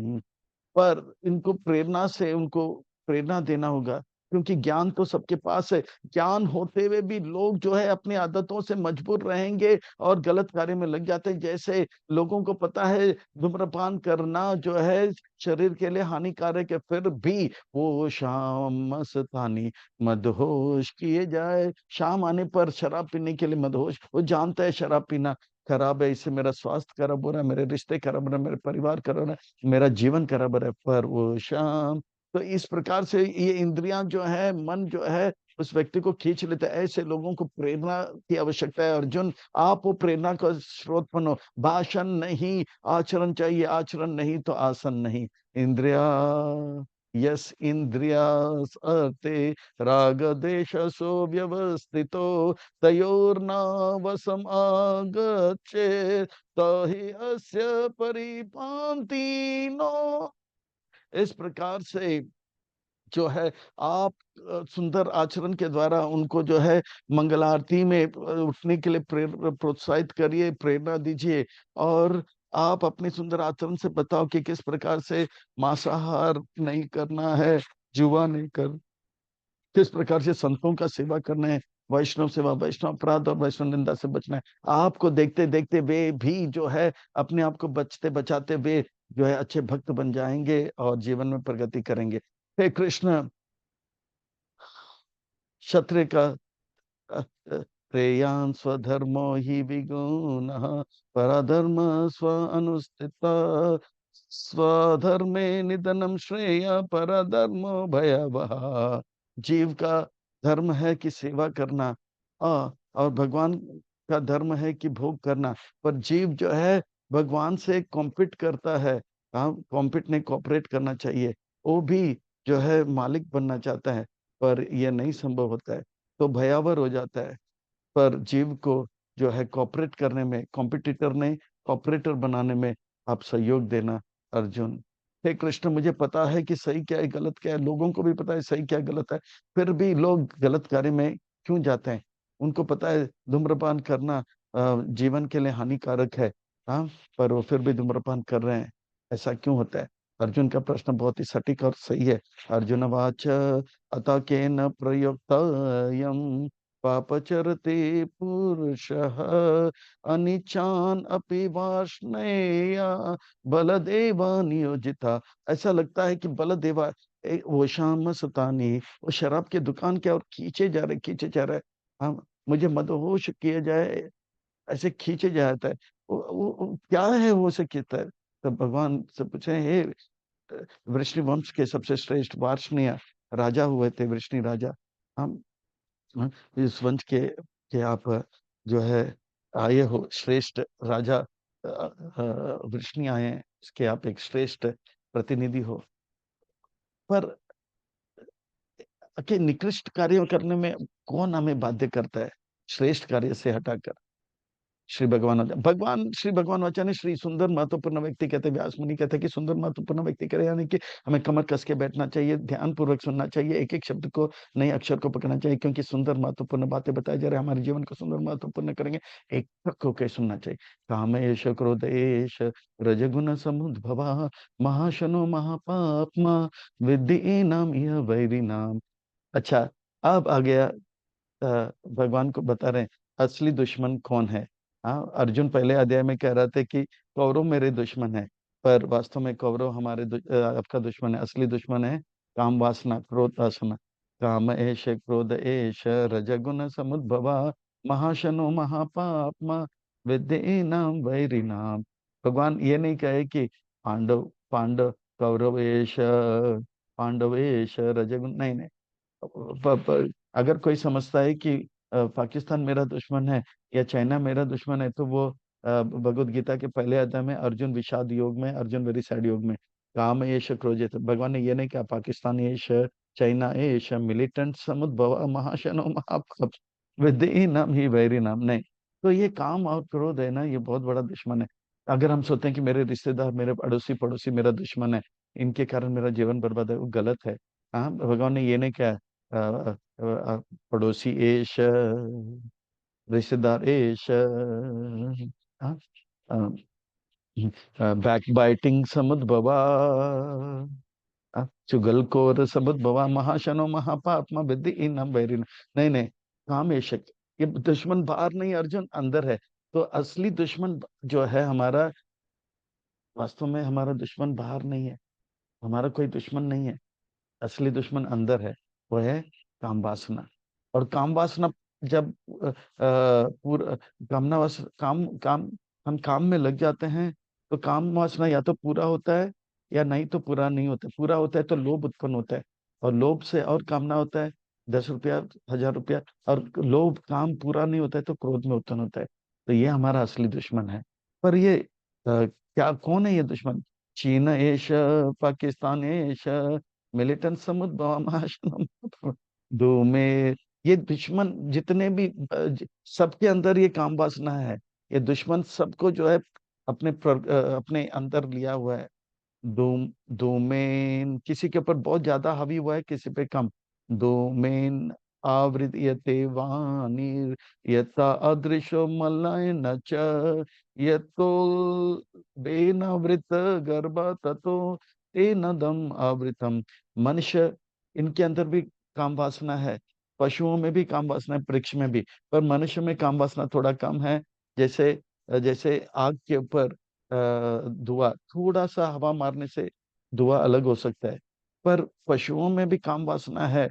पर इनको प्रेरणा से उनको प्रेरणा देना होगा, क्योंकि ज्ञान तो सबके पास है। ज्ञान होते हुए भी लोग जो है अपनी आदतों से मजबूर रहेंगे और गलत कार्य में लग जाते हैं। जैसे लोगों को पता है धूम्रपान करना जो है शरीर के लिए हानिकारक है, फिर भी वो शाम मस्तानी मदहोश किए जाए। शाम आने पर शराब पीने के लिए मदहोश, वो जानता है शराब पीना खराब है, इससे मेरा स्वास्थ्य खराब हो रहा है, मेरे रिश्ते खराब हो रहे हैं, मेरे परिवार खराब हो रहा है, मेरा जीवन खराब है। पर वो शाम, तो इस प्रकार से ये इंद्रियां जो है, मन जो है, उस व्यक्ति को खींच लेते हैं। ऐसे लोगों को प्रेरणा की आवश्यकता है। अर्जुन, आप वो प्रेरणा का स्रोत बनो। भाषण नहीं, आचरण चाहिए। आचरण नहीं तो आसन नहीं। इंद्रिया यस इंद्रियास अर्थे राग देशसो व्यवस्थितो तयोर्नावसम आगच्छे तहि अस्य परिपान्ति नो। इस प्रकार से जो है आप सुंदर आचरण के द्वारा उनको जो है मंगल आरती में उठने के लिए प्रोत्साहित करिए, प्रेरणा दीजिए। और आप अपने सुंदर आचरण से बताओ कि किस प्रकार से मांसाहार नहीं करना है, जुआ नहीं कर, किस प्रकार से संतों का सेवा करना है, वैष्णव सेवा, वैष्णव अपराध और वैष्णव निंदा से बचना है। आपको देखते देखते वे भी जो है अपने आप को बचते बचाते वे जो है अच्छे भक्त बन जाएंगे और जीवन में प्रगति करेंगे। हे कृष्ण, क्षत्रिय का अ, अ, श्रेयान् स्वधर्मो हि विगुणः परधर्म स्व अनुष्ठित स्वधर्मे निधनम श्रेय परधर्मो भयावह। जीव का धर्म है कि सेवा करना, और भगवान का धर्म है कि भोग करना। पर जीव जो है भगवान से कॉम्पिट करता है। हाँ, कॉम्पिट नहीं, कॉपरेट करना चाहिए। वो भी जो है मालिक बनना चाहता है, पर यह नहीं संभव होता है, तो भयावर हो जाता है। पर जीव को जो है कॉपरेट करने में, कॉम्पिटिटर नहीं कॉपरेटर बनाने में आप सहयोग देना। अर्जुन, हे कृष्ण, मुझे पता है कि सही क्या है गलत क्या है, लोगों को भी पता है सही क्या गलत है, फिर भी लोग गलत कार्य में क्यों जाते हैं? उनको पता है धूम्रपान करना जीवन के लिए हानिकारक है, हाँ, पर वो फिर भी धूम्रपान कर रहे हैं। ऐसा क्यों होता है? अर्जुन का प्रश्न बहुत ही सटीक और सही है। अर्जुन वाच अतः केन प्रयुक्त पापचरते पुरुषः अनिचान अपि वार्ष्णेय बलदेवा नियोजिता। ऐसा लगता है कि बलदेवा वो शाम सतानी, वो शराब की दुकान के और खींचे जा रहे, खींचे जा रहे। हम, मुझे मदहोश किया जाए, ऐसे खींचे जाता है। वो क्या है, वो से खींचता है। तो भगवान से पूछे, हे वृष्णि वंश के सबसे श्रेष्ठ वार्ष्णेय राजा हुए थे, वृष्णि राजा। हम, हाँ, इस वंश के आप जो है आए हो, श्रेष्ठ राजा वृष्णि आए हैं, इसके आप एक श्रेष्ठ प्रतिनिधि हो। पर के निकृष्ट कार्य करने में कौन हमें बाध्य करता है? श्रेष्ठ कार्य से हटाकर भगवान श्री भगवान वाचा ने श्री सुंदर महत्वपूर्ण व्यक्ति कहते, व्यास मुनि कहते कि सुंदर महत्वपूर्ण व्यक्ति करे, यानी कि हमें कमर कस के बैठना चाहिए, ध्यान पूर्वक सुनना चाहिए, एक एक शब्द को, नए अक्षर को पकड़ना चाहिए, क्योंकि सुंदर महत्वपूर्ण बातें बताई जा रही है, हमारे जीवन को सुंदर महत्वपूर्ण करेंगे। एक तक होकर सुनना चाहिए। कामेश क्रोधेश रजगुण समुद्भवा महाशनो महापाप्मा विद्धि नाम यह वैरी नाम। अच्छा, अब आ गया भगवान को बता रहे हैं असली दुश्मन कौन है। हाँ, अर्जुन पहले अध्याय में कह रहे थे कि कौरव मेरे दुश्मन है। पर वास्तव में कौरव हमारे आपका दुश्मन है, असली दुश्मन है काम वासना, क्रोध वासना। काम एष क्रोध एष रजगुण समुद्भवा, महाशनो महापाप्मा विद्येनाम वैरिणाम। भगवान ये नहीं कहे कि पांडव पांडव कौरवेश पांडवेश रजगुण, नहीं नहीं। अगर कोई समझता है कि पाकिस्तान मेरा दुश्मन है या चाइना मेरा दुश्मन है, तो वो भगवत गीता के पहले अध्याय में अर्जुन विषाद योग में, अर्जुन वेरी सैड योग में, काम एष क्रोधित, भगवान ने ये नहीं कहा पाकिस्तान एष चाइना एष मिलिटेंट समुद्भव महाशनो महापाप विद्य नाम ही वैरी नाम, नहीं। तो ये काम और क्रोध है ना, ये बहुत बड़ा दुश्मन है। अगर हम सोचते हैं कि मेरे रिश्तेदार, मेरे अड़ोसी पड़ोसी मेरा दुश्मन है, इनके कारण मेरा जीवन बर्बाद है, वो गलत है। हाँ, भगवान ने ये नहीं कहा पड़ोसी एश रिश्तेदार एश, बैक बाइटिंग समुद्भवा, चुगलखोर समुद्भवा, महाशनो महापात्मा विद्धि इनम वैरिण, नहीं नहीं। कामेशक, ये दुश्मन बाहर नहीं अर्जुन, अंदर है। तो असली दुश्मन जो है हमारा, वास्तव में हमारा दुश्मन बाहर नहीं है, हमारा कोई दुश्मन नहीं है, असली दुश्मन अंदर है, वो है काम वासना। और काम वासना जब पूरा कामना वास काम काम हम काम में लग जाते हैं, तो काम वासना या तो पूरा होता है या नहीं तो पूरा नहीं होता। पूरा होता है तो लोभ उत्पन्न होता है, और लोभ से और कामना होता है 10 रुपया 1000 रुपया, और लोभ काम पूरा नहीं होता है तो क्रोध में उत्पन्न होता है। तो ये हमारा असली दुश्मन है। पर ये क्या, कौन है ये दुश्मन? चीन एश, पाकिस्तान एश मिलिटेंट समुद्र महाशनम दो में, ये दुश्मन जितने भी सबके अंदर ये काम वासना है। ये दुश्मन सबको जो है अपने अंदर लिया हुआ है। डोमेन किसी के ऊपर बहुत ज्यादा हावी हुआ है, किसी पे कम। डोमेन आवृत यते वाणी यथा अदृशो मलयन च यतो बेनावृत गर्भ ततो तेन दम आवृतम। मनुष्य, इनके अंदर भी काम वासना है, पशुओं में भी काम वासना है, वृक्ष में भी। पर मनुष्य में काम वासना थोड़ा कम है। जैसे जैसे आग के ऊपर धुआं, थोड़ा सा हवा मारने से धुआं अलग हो सकता है। पर पशुओं में भी काम वासना है,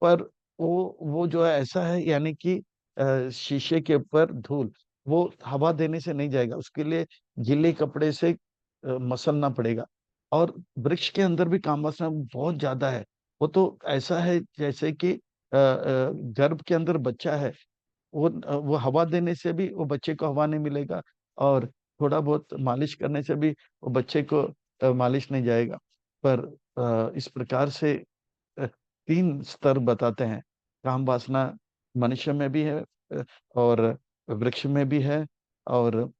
पर वो जो है ऐसा है, यानी कि शीशे के ऊपर धूल, वो हवा देने से नहीं जाएगा, उसके लिए गीले कपड़े से मसलना पड़ेगा। और वृक्ष के अंदर भी काम वासना बहुत ज्यादा है। वो तो ऐसा है जैसे कि गर्भ के अंदर बच्चा है, वो हवा देने से भी वो बच्चे को हवा नहीं मिलेगा, और थोड़ा बहुत मालिश करने से भी वो बच्चे को मालिश नहीं जाएगा। पर इस प्रकार से 3 स्तर बताते हैं। काम वासना मनुष्य में भी है, और वृक्ष में भी है, और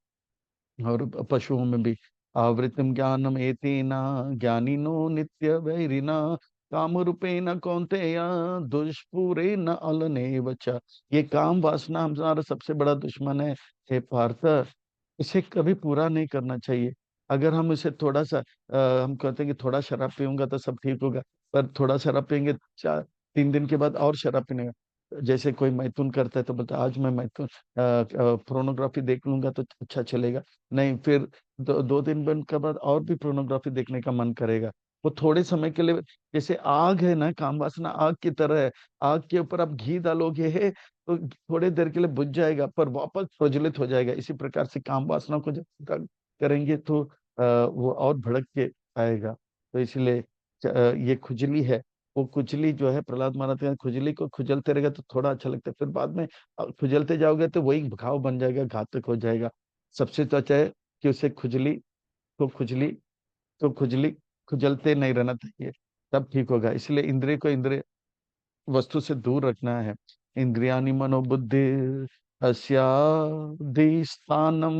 पशुओं में भी। आवृतम ज्ञानम एतेना ज्ञानिनो नित्य वैरिना काम रूपेण कौन्तेय दुष्पूरेण अलनेव च। ये काम वासना हमारा सबसे बड़ा दुश्मन है, हे पार्थ। इसे कभी पूरा नहीं करना चाहिए। अगर हम इसे थोड़ा सा हम कहते हैं कि थोड़ा शराब पीऊंगा तो सब ठीक होगा, पर थोड़ा शराब पियेंगे 3 दिन के बाद और शराब पीने का। जैसे कोई मैथुन करता है तो बोलता है, आज मैं मैथुन पोर्नोग्राफी देख लूंगा तो अच्छा चलेगा। नहीं, फिर 2 दिन के बाद और भी पोर्नोग्राफी देखने का मन करेगा। वो थोड़े समय के लिए, जैसे आग है ना, काम वासना आग की तरह है। आग के ऊपर आप घी डालोगे है तो थोड़े देर के लिए बुझ जाएगा, पर वापस प्रज्वलित हो जाएगा। इसी प्रकार से काम वासना को जब करेंगे तो वो और भड़क के आएगा। तो इसलिए ये खुजली है, वो खुजली जो है, प्रहलाद महाराज कहते हैं, खुजली को खुजलते रहेगा तो थोड़ा अच्छा लगता है, फिर बाद में खुजलते जाओगे तो वही घाव बन जाएगा, घातक हो जाएगा। सबसे तो अच्छा है कि उसे खुजली तो खुजली तो खुजली खुजलते नहीं रहना चाहिए, तब ठीक होगा। इसलिए इंद्रिय को इंद्रिय वस्तु से दूर रखना है। इंद्रियाणि मनोबुद्धि अस्याधिष्ठानम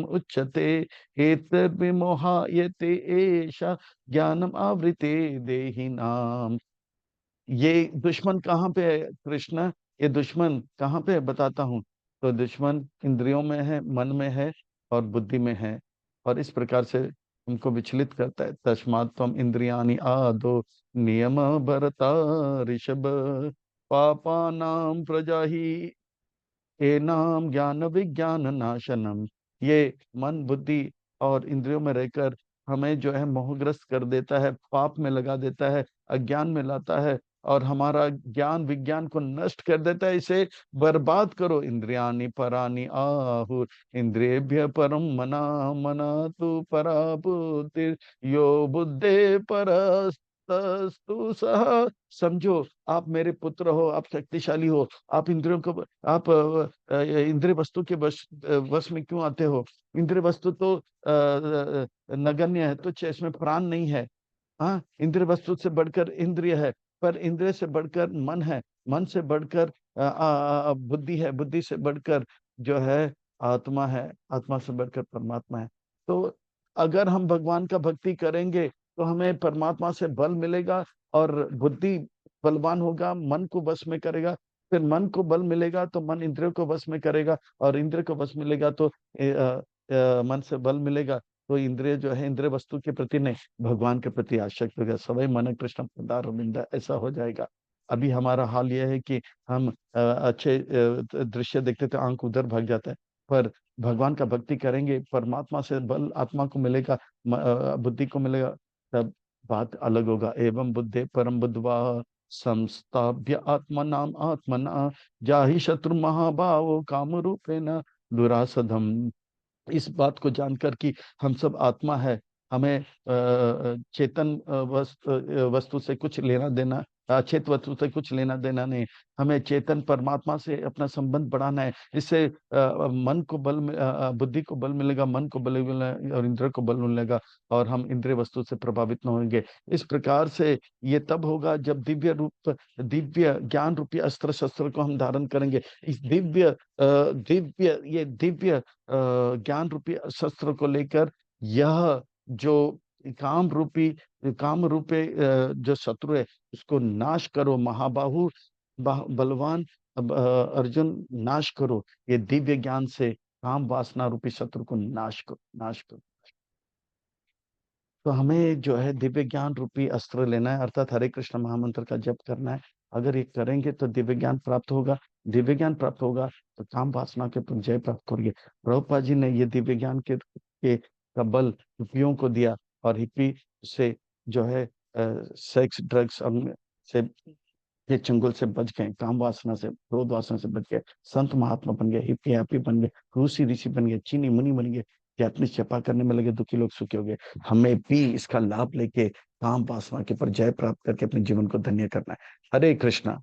उच्यते एतद्विमोहायते एषा ज्ञानम आवृते देहिनाम। ये दुश्मन कहाँ पे है कृष्ण? ये दुश्मन कहाँ पे है बताता हूँ। तो दुश्मन इंद्रियों में है, मन में है, और बुद्धि में है, और इस प्रकार से उनको विचलित करता है। तस्मात् त्वम इंद्रियाणि आदो नियम भरता ऋषभ पापानां प्रजा ही एनाम ज्ञान विज्ञान नाशनम। ये मन बुद्धि और इंद्रियों में रहकर हमें जो है मोहग्रस्त कर देता है, पाप में लगा देता है, अज्ञान में लाता है और हमारा ज्ञान विज्ञान को नष्ट कर देता है। इसे बर्बाद करो। इंद्रियाणि परानि आहुर इंद्रियेभ्य परम मना मना तु परा बुद्धि यो बुद्धे परस्तु सह। समझो, आप मेरे पुत्र हो, आप शक्तिशाली हो, आप इंद्रियों को, आप इंद्रिय वस्तु के वश में क्यों आते हो? इंद्रिय वस्तु तो नगण्य है, तुच्छ है, इसमें प्राण नहीं है। हाँ, इंद्रिय वस्तु से बढ़कर इंद्रिय है, पर इंद्रिय से बढ़कर मन है, मन से बढ़कर बुद्धि है, बुद्धि से बढ़कर जो है आत्मा है, आत्मा से बढ़कर परमात्मा है। तो अगर हम भगवान का भक्ति करेंगे तो हमें परमात्मा से बल मिलेगा और बुद्धि बलवान होगा, मन को वश में करेगा। फिर मन को बल मिलेगा तो मन इंद्रियों को वश में करेगा, और इंद्रिय को वश मिलेगा तो मन से बल मिलेगा, तो इंद्रिय जो है इंद्रिय वस्तु के प्रति नहीं, भगवान के प्रति आसक्त हो गया। सवै मन कृष्ण पदारविंद, ऐसा हो जाएगा। अभी हमारा हाल यह है कि हम अच्छे दृश्य देखते थे, आंख उधर भाग जाता है, पर भगवान का भक्ति करेंगे, परमात्मा से बल आत्मा को मिलेगा, बुद्धि को मिलेगा, तब बात अलग होगा। एवं बुद्धे परम बुद्धवा संस्थाप्य आत्मनाम आत्मना जाहि शत्रु महाभाव काम रूपेण दुरासधम। इस बात को जानकर कि हम सब आत्मा है, हमें चेतन वस्तु से कुछ लेना देना, अचेत वस्तु से कुछ लेना देना नहीं। हमें चेतन परमात्मा से अपना संबंध बढ़ाना है। इससे मन को बल बुद्धि को बल मिलेगा, मन को बल मिलेगा और इंद्रिय को बल मिलेगा, और हम इंद्रिय वस्तु से प्रभावित न होंगे। इस प्रकार से ये तब होगा जब दिव्य ज्ञान रूपी अस्त्र शस्त्र को हम धारण करेंगे। इस दिव्य ज्ञान रूपी शस्त्र को लेकर यह जो काम रूपे जो शत्रु है, उसको नाश करो महाबाहु, बलवान अर्जुन, नाश करो। ये दिव्य ज्ञान से काम वासना रूपी शत्रु को नाश करो, नाश करो। तो हमें जो है दिव्य ज्ञान रूपी अस्त्र लेना है, अर्थात हरे कृष्ण महामंत्र का जप करना है। अगर ये करेंगे तो दिव्य ज्ञान प्राप्त होगा, दिव्य ज्ञान प्राप्त होगा तो काम वासना के ऊपर जय प्राप्त करेंगे। प्रभुपाद जी ने ये दिव्य ज्ञान के का बल हिप्पियों को दिया, और हिप्पी से जो है सेक्स ड्रग्स से, ये चंगुल से बच गए, काम वासना से, क्रोध वासना से बच गए, संत महात्मा बन गए, हिप्पी हैप्पी बन गए, रूसी ऋषि बन गए, चीनी मुनि बन गए, जैपनीज जपा करने में लगे, दुखी लोग सुखी हो गए। हमें भी इसका लाभ लेके काम वासना के पर जय प्राप्त करके अपने जीवन को धन्य करना है। हरे कृष्णा।